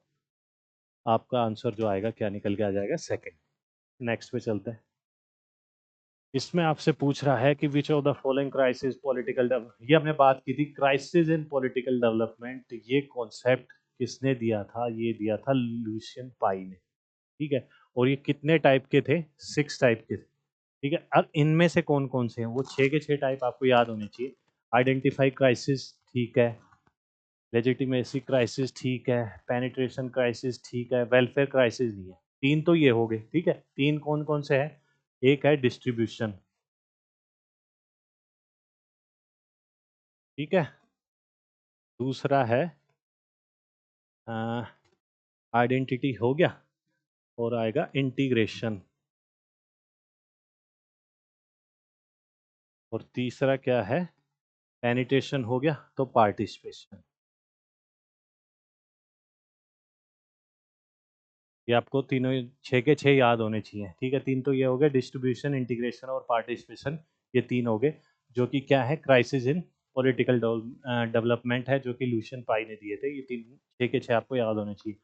आपका आंसर जो आएगा क्या निकल के आ जाएगा? सेकंड। नेक्स्ट पे चलते हैं। इसमें आपसे पूछ रहा है कि which of the following crisis political development, ये हमने बात की थी क्राइसिस इन पॉलिटिकल डेवलपमेंट, ये कॉन्सेप्ट किसने दिया था? ये दिया था लुशियन पाई ने, ठीक है। और ये कितने टाइप के थे? 6 टाइप के थे, ठीक है। अब इनमें से कौन कौन से हैं? वो 6 के 6 टाइप आपको याद होने चाहिए। आइडेंटिफाई क्राइसिस ठीक है, लेजिटिमेसी क्राइसिस ठीक है, पेनिट्रेशन क्राइसिस ठीक है, वेलफेयर क्राइसिस नहीं है। 3 तो ये हो गए, ठीक है। 3 कौन कौन से हैं? एक है डिस्ट्रीब्यूशन, ठीक है। दूसरा है आइडेंटिटी हो गया, और आएगा इंटीग्रेशन। और तीसरा क्या है? पेनिट्रेशन हो गया, तो पार्टिसिपेशन। ये आपको तीनों 6 के 6 याद होने चाहिए, ठीक है। 3 तो ये हो गए, डिस्ट्रीब्यूशन, इंटीग्रेशन और पार्टिसिपेशन, ये 3 हो गए, जो कि क्या है? क्राइसिस इन पॉलिटिकल डेवलपमेंट है, जो कि लुशियन पाई ने दिए थे। ये 3 6 के 6 आपको याद होने चाहिए।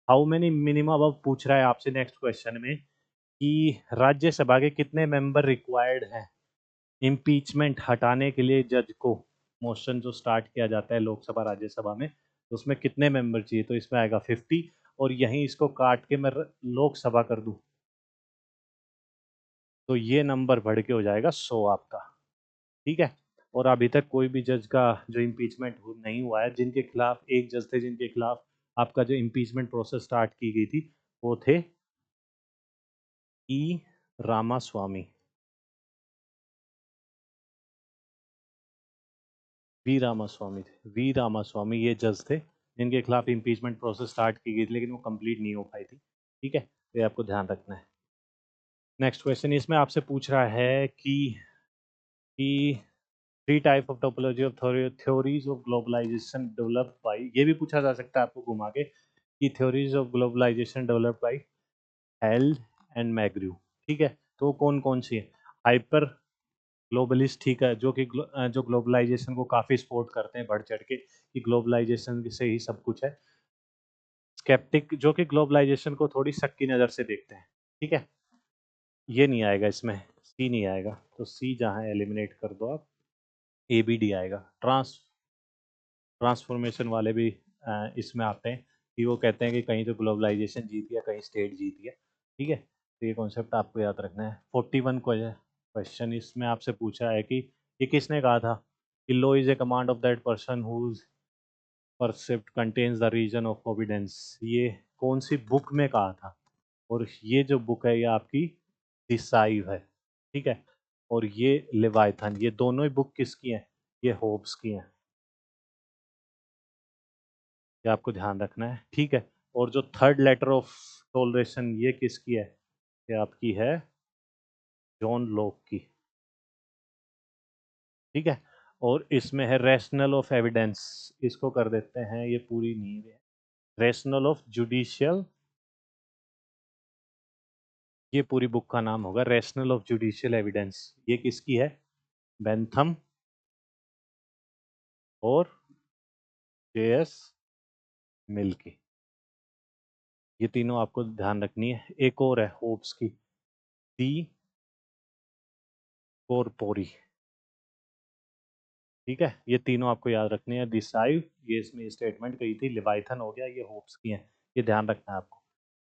हाउ मेनी मिनिमम, अब पूछ रहा है आपसे नेक्स्ट क्वेश्चन में कि राज्यसभा के कितने मेंबर रिक्वायर्ड हैं इम्पीचमेंट हटाने के लिए जज को? मोशन जो स्टार्ट किया जाता है लोकसभा राज्यसभा में, तो उसमें कितने मेंबर चाहिए? तो इसमें आएगा 50, और यहीं इसको काट के मैं लोकसभा कर दूं तो ये नंबर बढ़ के हो जाएगा 100 आपका, ठीक है। और अभी तक कोई भी जज का जो इम्पीचमेंट नहीं हुआ है, जिनके खिलाफ, एक जज थे जिनके खिलाफ आपका जो इम्पीचमेंट प्रोसेस स्टार्ट की गई थी, वो थे ई रामास्वामी, वी रामास्वामी थे, वी रामास्वामी ये जज थे जिनके खिलाफ इम्पीचमेंट प्रोसेस स्टार्ट की गई थी, लेकिन वो कंप्लीट नहीं हो पाई थी, ठीक है। तो ये आपको ध्यान रखना है। नेक्स्ट क्वेश्चन इसमें आपसे पूछ रहा है कि three type of topology of theories of globalisation developed by, ये भी पूछा जा सकता है आपको घुमा के, कि theories of globalisation developed by Held and McGrew, ठीक है। तो कौन कौन सी है? हाइपर ग्लोबलिस्ट, ठीक है, जो कि जो ग्लोबलाइजेशन को काफ़ी सपोर्ट करते हैं बढ़ चढ़ के, कि ग्लोबलाइजेशन से ही सब कुछ है। स्केप्टिक, जो कि ग्लोबलाइजेशन को थोड़ी शक की नज़र से देखते हैं, ठीक है। ये नहीं आएगा इसमें, सी नहीं आएगा, तो सी जहाँ एलिमिनेट कर दो आप, ए बी डी आएगा। ट्रांसफॉर्मेशन वाले भी इसमें आते हैं, कि वो कहते हैं कि कहीं तो ग्लोबलाइजेशन जीत गया, कहीं स्टेट जीत गया, ठीक है। तो ये कॉन्सेप्ट आपको याद रखना है। 41 क्वेश्चन इसमें आपसे पूछा है कि ये किसने कहा था कि law is a command of that person whose precept contains the reason of forbiddance, ये कौन सी बुक में कहा था? और ये जो बुक है ये आपकी डिसाइव है, ठीक है। और ये लेवाइथन, ये दोनों ही बुक किसकी हैं? ये होब्स की हैं, ये आपको ध्यान रखना है, ठीक है। और जो थर्ड लेटर ऑफ टोलरेशन, ये किसकी है? ये आपकी है जॉन लॉक की, ठीक है। और इसमें है रेशनल ऑफ एविडेंस, इसको कर देते हैं, ये पूरी नहीं है। रेशनल ऑफ जुडिशियल, ये पूरी बुक का नाम होगा रेशनल ऑफ जुडिशियल एविडेंस। ये किसकी है? बेंथम और जेएस मिल की। ये तीनों आपको ध्यान रखनी है। एक और है होप्स की, दी कोरपोरी, ठीक है। ये तीनों आपको याद रखनी है। डिसाइव, ये इसमें स्टेटमेंट कही थी। लिवाइथन हो गया, ये होप्स की है, ये ध्यान रखना है आपको,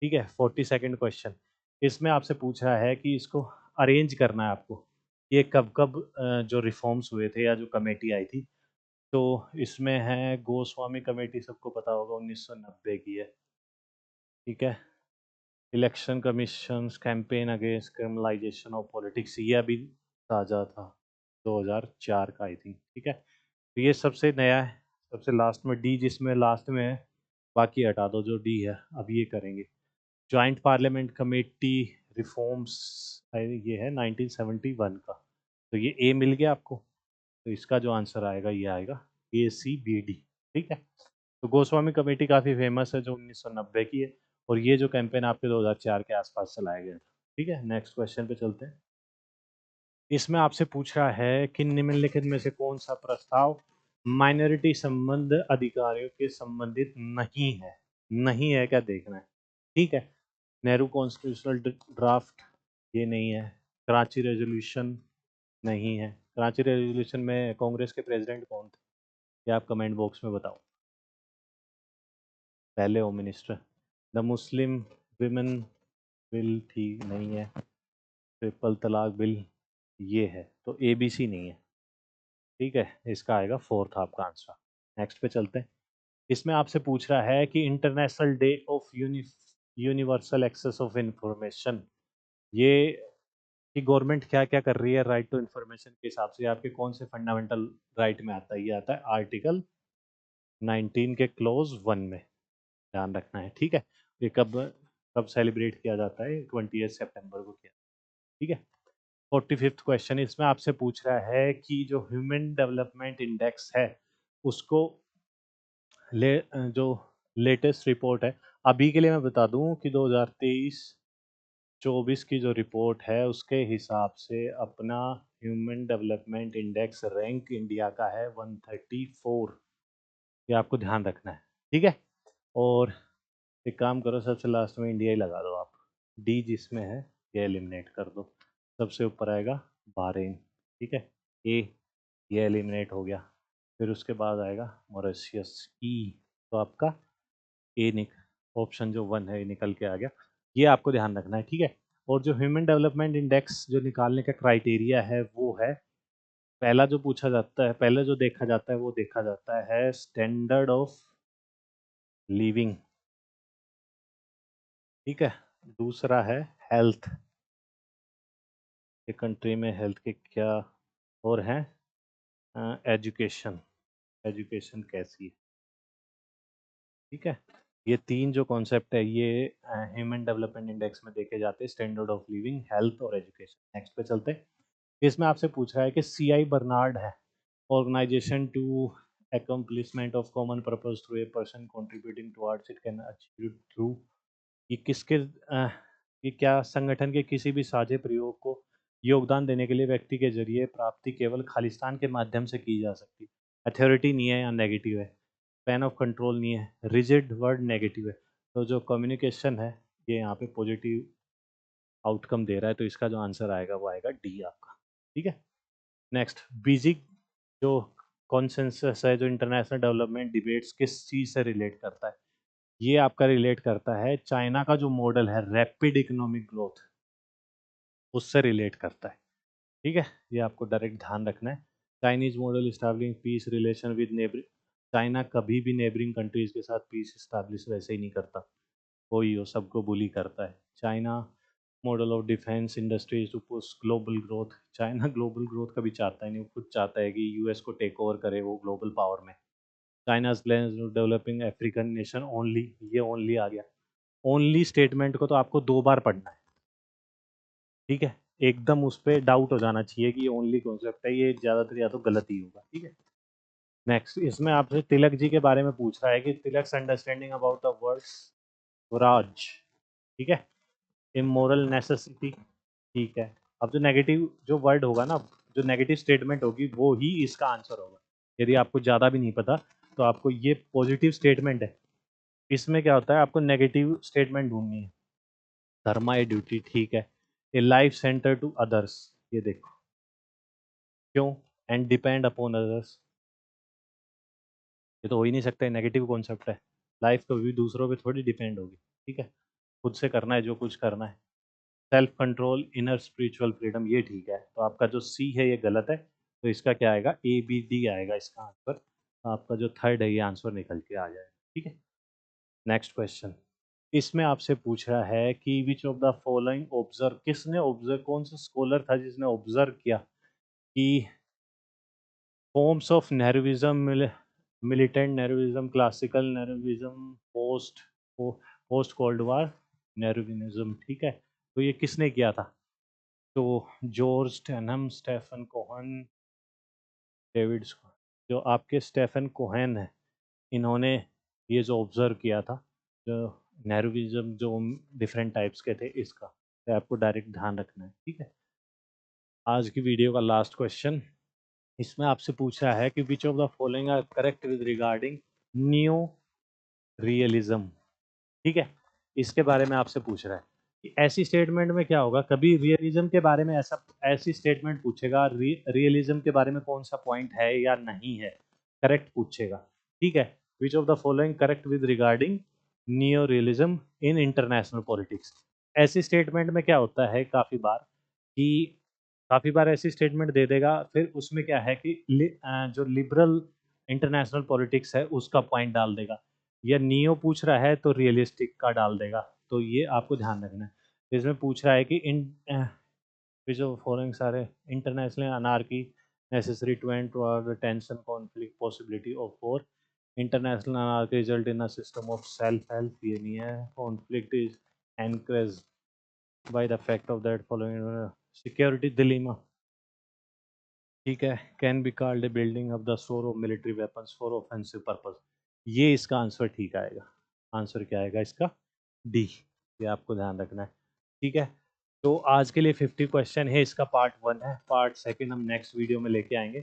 ठीक है। 42nd क्वेश्चन इसमें आपसे पूछ रहा है कि इसको अरेंज करना है आपको, ये कब कब जो रिफॉर्म्स हुए थे या जो कमेटी आई थी तो इसमें है गोस्वामी कमेटी, सबको पता होगा, 1990 की है, ठीक है। Election commission campaign against criminalisation of politics, ये अभी ताज़ा था, 2004 का आई थिंक, ठीक है। तो ये सबसे नया है। सबसे लास्ट में डी, जिसमें लास्ट में है, बाकी हटा दो जो डी है, अब ये करेंगे। जॉइंट पार्लियामेंट कमेटी रिफॉर्म्स, ये है 1971 का। तो ये ए मिल गया आपको, तो इसका जो आंसर आएगा ये आएगा ACBD, ठीक है। तो गोस्वामी कमेटी काफ़ी फेमस है, जो 1990 की है, और ये जो कैंपेन आपके 2004 के आसपास चलाया गया था, ठीक है। नेक्स्ट क्वेश्चन पे चलते हैं। इसमें आपसे पूछ रहा है कि निम्नलिखित में से कौन सा प्रस्ताव माइनॉरिटी संबंध अधिकारियों के संबंधित नहीं है। नहीं है क्या देखना है, ठीक है। नेहरू कॉन्स्टिट्यूशनल ड्राफ्ट, ये नहीं है। कराची रेजोल्यूशन नहीं है। कराची रेजोल्यूशन में कांग्रेस के प्रेसिडेंट कौन थे, ये आप कमेंट बॉक्स में बताओ। पहले home minister. The Muslim women bill, ठीक नहीं है। ट्रिपल तलाक बिल, ये है, तो ABC नहीं है, ठीक है। इसका आएगा फोर्थ आपका आंसर। नेक्स्ट पे चलते हैं। इसमें आपसे पूछ रहा है कि international day of universal access of information, ये कि गवर्नमेंट क्या क्या कर रही है राइट टू इंफॉर्मेशन के हिसाब से, आपके कौन से फंडामेंटल राइट में आता है। ये आता है आर्टिकल 19 के क्लोज 1 में, ध्यान रखना है, ठीक है। ये कब कब सेलिब्रेट किया जाता है, 20 सितंबर को किया, ठीक है। 45th क्वेश्चन, इसमें आपसे पूछ रहा है कि जो ह्यूमन डेवलपमेंट इंडेक्स है, उसको जो लेटेस्ट रिपोर्ट है, अभी के लिए मैं बता दूं कि 2023-24 की जो रिपोर्ट है, उसके हिसाब से अपना human development index rank India का है 134। ये आपको ध्यान रखना है, ठीक है। और एक काम करो, सबसे लास्ट में इंडिया ही लगा दो आप, डी जिसमें है ये एलिमिनेट कर दो। सबसे ऊपर आएगा बहरीन, ठीक है। ए, ये एलिमिनेट हो गया। फिर उसके बाद आएगा मॉरिशस, ई। तो आपका ए ऑप्शन जो 1 है ये निकल के आ गया। ये आपको ध्यान रखना है, ठीक है। और जो ह्यूमन डेवलपमेंट इंडेक्स जो निकालने का क्राइटेरिया है, वो है, पहला जो पूछा जाता है, पहले जो देखा जाता है, वो देखा जाता है स्टैंडर्ड ऑफ लिविंग, ठीक है। दूसरा है हेल्थ, एक कंट्री में हेल्थ के क्या और हैं, एजुकेशन, एजुकेशन कैसी है, ठीक है। ये 3 जो कॉन्सेप्ट है, ये ह्यूमन डेवलपमेंट इंडेक्स में देखे जाते हैं, स्टैंडर्ड ऑफ लिविंग, हेल्थ और एजुकेशन। नेक्स्ट पे चलते हैं। इसमें आपसे पूछ रहा है कि CI बर्नार्ड है organisation to accomplishment of common purpose through a person contributing towards it can achieve through, ये किसके ये क्या संगठन के किसी भी साझे प्रयोग को योगदान देने के लिए व्यक्ति के जरिए प्राप्ति केवल खालिस्तान के माध्यम से की जा सकती। अथॉरिटी नहीं है, या नेगेटिव है। पैन ऑफ कंट्रोल नहीं है, रिजिड वर्ड नेगेटिव है। तो जो कम्युनिकेशन है, ये यहाँ पे पॉजिटिव आउटकम दे रहा है, तो इसका जो आंसर आएगा वो आएगा डी आपका, ठीक है। नेक्स्ट, बीजिक जो कॉन्सेंसस है, जो इंटरनेशनल डेवलपमेंट डिबेट्स किस चीज़ से रिलेट करता है, ये आपका रिलेट करता है चाइना का जो मॉडल है रैपिड इकोनॉमिक ग्रोथ, उससे रिलेट करता है, ठीक है। ये आपको डायरेक्ट ध्यान रखना है। Chinese model establishing peace relation with neighbouring, China कभी भी नेबरिंग कंट्रीज के साथ पीस इस्टेब्लिश वैसे ही नहीं करता, कोई हो सबको बुली करता है। China model of defence industries to push global growth, China global growth कभी चाहता ही नहीं, वो खुद चाहता है कि US को टेक ओवर करे वो ग्लोबल पावर में। China's plans developing African nation only, ये ओनली आ गया। ओनली स्टेटमेंट को तो आपको 2 बार पढ़ना है, ठीक है। एकदम उस पर डाउट हो जाना चाहिए कि ये ओनली कॉन्सेप्ट है, ये ज़्यादातर या तो गलत ही होगा, ठीक है। नेक्स्ट, इसमें आपसे तिलक जी के बारे में पूछ रहा है कि Tilak's understanding about the word Swaraj, ठीक है। इमोरल नेसेसिटी, ठीक है। अब जो नेगेटिव जो वर्ड होगा ना, जो नेगेटिव स्टेटमेंट होगी, वो ही इसका आंसर होगा। यदि आपको ज़्यादा भी नहीं पता, तो आपको ये पॉजिटिव स्टेटमेंट है, इसमें क्या होता है, आपको नेगेटिव स्टेटमेंट ढूंढनी है। धर्मा ए ड्यूटी, ठीक है। A life centre to others, ये देखो क्यों, एंड डिपेंड अपॉन अदर्स, ये तो हो ही नहीं सकता, नेगेटिव कॉन्सेप्ट है। लाइफ कभी भी दूसरों पे थोड़ी डिपेंड होगी, ठीक है। खुद से करना है जो कुछ करना है। Self control, inner spiritual freedom, ये ठीक है। तो आपका जो C है ये गलत है, तो इसका क्या आएगा, ABD आएगा इसका आंसर। आपका जो थर्ड है ये आंसर निकल के आ जाए, ठीक है। नेक्स्ट क्वेश्चन, इसमें आपसे पूछ रहा है कि which of the following observe, किसने ऑब्जर्व, कौन सा स्कॉलर था जिसने ऑब्जर्व किया कि forms of Nehruvism, militant Nehruvism, classical Nehruvism, post cold war Nehruvism, ठीक है। तो ये किसने किया था? तो George Tanham, Stephen Cohen, David जो आपके स्टेफन कोहेन है, इन्होंने ये जो ऑब्जर्व किया था, जो नेहरूविज्म जो डिफरेंट टाइप्स के थे, इसका तो आपको डायरेक्ट ध्यान रखना है, ठीक है। आज की वीडियो का लास्ट क्वेश्चन, इसमें आपसे पूछ रहा है कि which of the following are correct with regarding new realism, ठीक है। इसके बारे में आपसे पूछ रहा है कि ऐसी स्टेटमेंट में क्या होगा, कभी रियलिज्म के बारे में ऐसी स्टेटमेंट पूछेगा, रियलिज्म के बारे में कौन सा पॉइंट है या नहीं है, करेक्ट पूछेगा, ठीक है। Which of the following correct with regarding neo realism in international politics. ऐसी स्टेटमेंट में क्या होता है, काफ़ी बार ऐसी स्टेटमेंट दे देगा, फिर उसमें क्या है कि जो लिबरल इंटरनेशनल पॉलिटिक्स है उसका पॉइंट डाल देगा, या नियो पूछ रहा है तो रियलिस्टिक का डाल देगा। तो ये आपको ध्यान रखना है। इसमें पूछ रहा है कि जो फॉलोइंग सारे international anarchy necessary to and to tension conflict possibility of war, international anarchy result in a system of self help, ये नहीं है। Conflict is encourage by the fact of that following security dilemma, ठीक है। Can be called a building of the store of military weapons for offensive purpose, ये इसका answer ठीक आएगा। Answer क्या आएगा इसका? डी। ये आपको ध्यान रखना है, ठीक है। तो आज के लिए 50 क्वेश्चन है, इसका पार्ट 1 है, पार्ट 2 हम नेक्स्ट वीडियो में लेके आएंगे।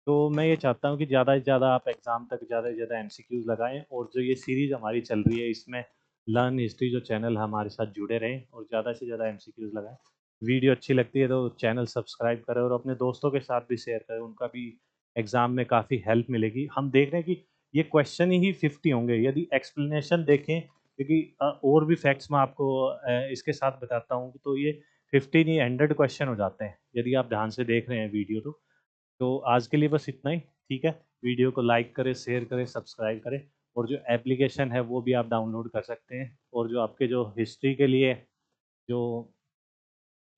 तो मैं ये चाहता हूँ कि ज़्यादा से ज़्यादा आप एग्ज़ाम तक ज़्यादा से ज़्यादा एमसीक्यूज़ लगाएं, और जो ये सीरीज़ हमारी चल रही है इसमें लर्न हिस्ट्री जो चैनल हमारे साथ जुड़े रहें और ज़्यादा से ज़्यादा एमसीक्यूज़ लगाएं। वीडियो अच्छी लगती है तो चैनल सब्सक्राइब करें और अपने दोस्तों के साथ भी शेयर करें, उनका भी एग्ज़ाम में काफ़ी हेल्प मिलेगी। हम देख रहे हैं कि ये क्वेश्चन ही 50 होंगे, यदि एक्सप्लेनेशन देखें, क्योंकि और भी फैक्ट्स मैं आपको इसके साथ बताता हूँ, तो ये 50 नहीं 100 क्वेश्चन हो जाते हैं यदि आप ध्यान से देख रहे हैं वीडियो। तो आज के लिए बस इतना ही, ठीक है। वीडियो को लाइक करें, शेयर करें, सब्सक्राइब करें, और जो एप्लीकेशन है वो भी आप डाउनलोड कर सकते हैं। और जो आपके जो हिस्ट्री के लिए जो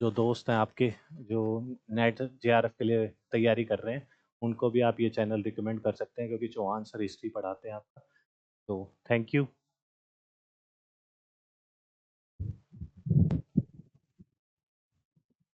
जो दोस्त हैं आपके, जो नेट जेआरएफ के लिए तैयारी कर रहे हैं, उनको भी आप ये चैनल रिकमेंड कर सकते हैं, क्योंकि चौहान सर हिस्ट्री पढ़ाते हैं आपका। तो थैंक यू।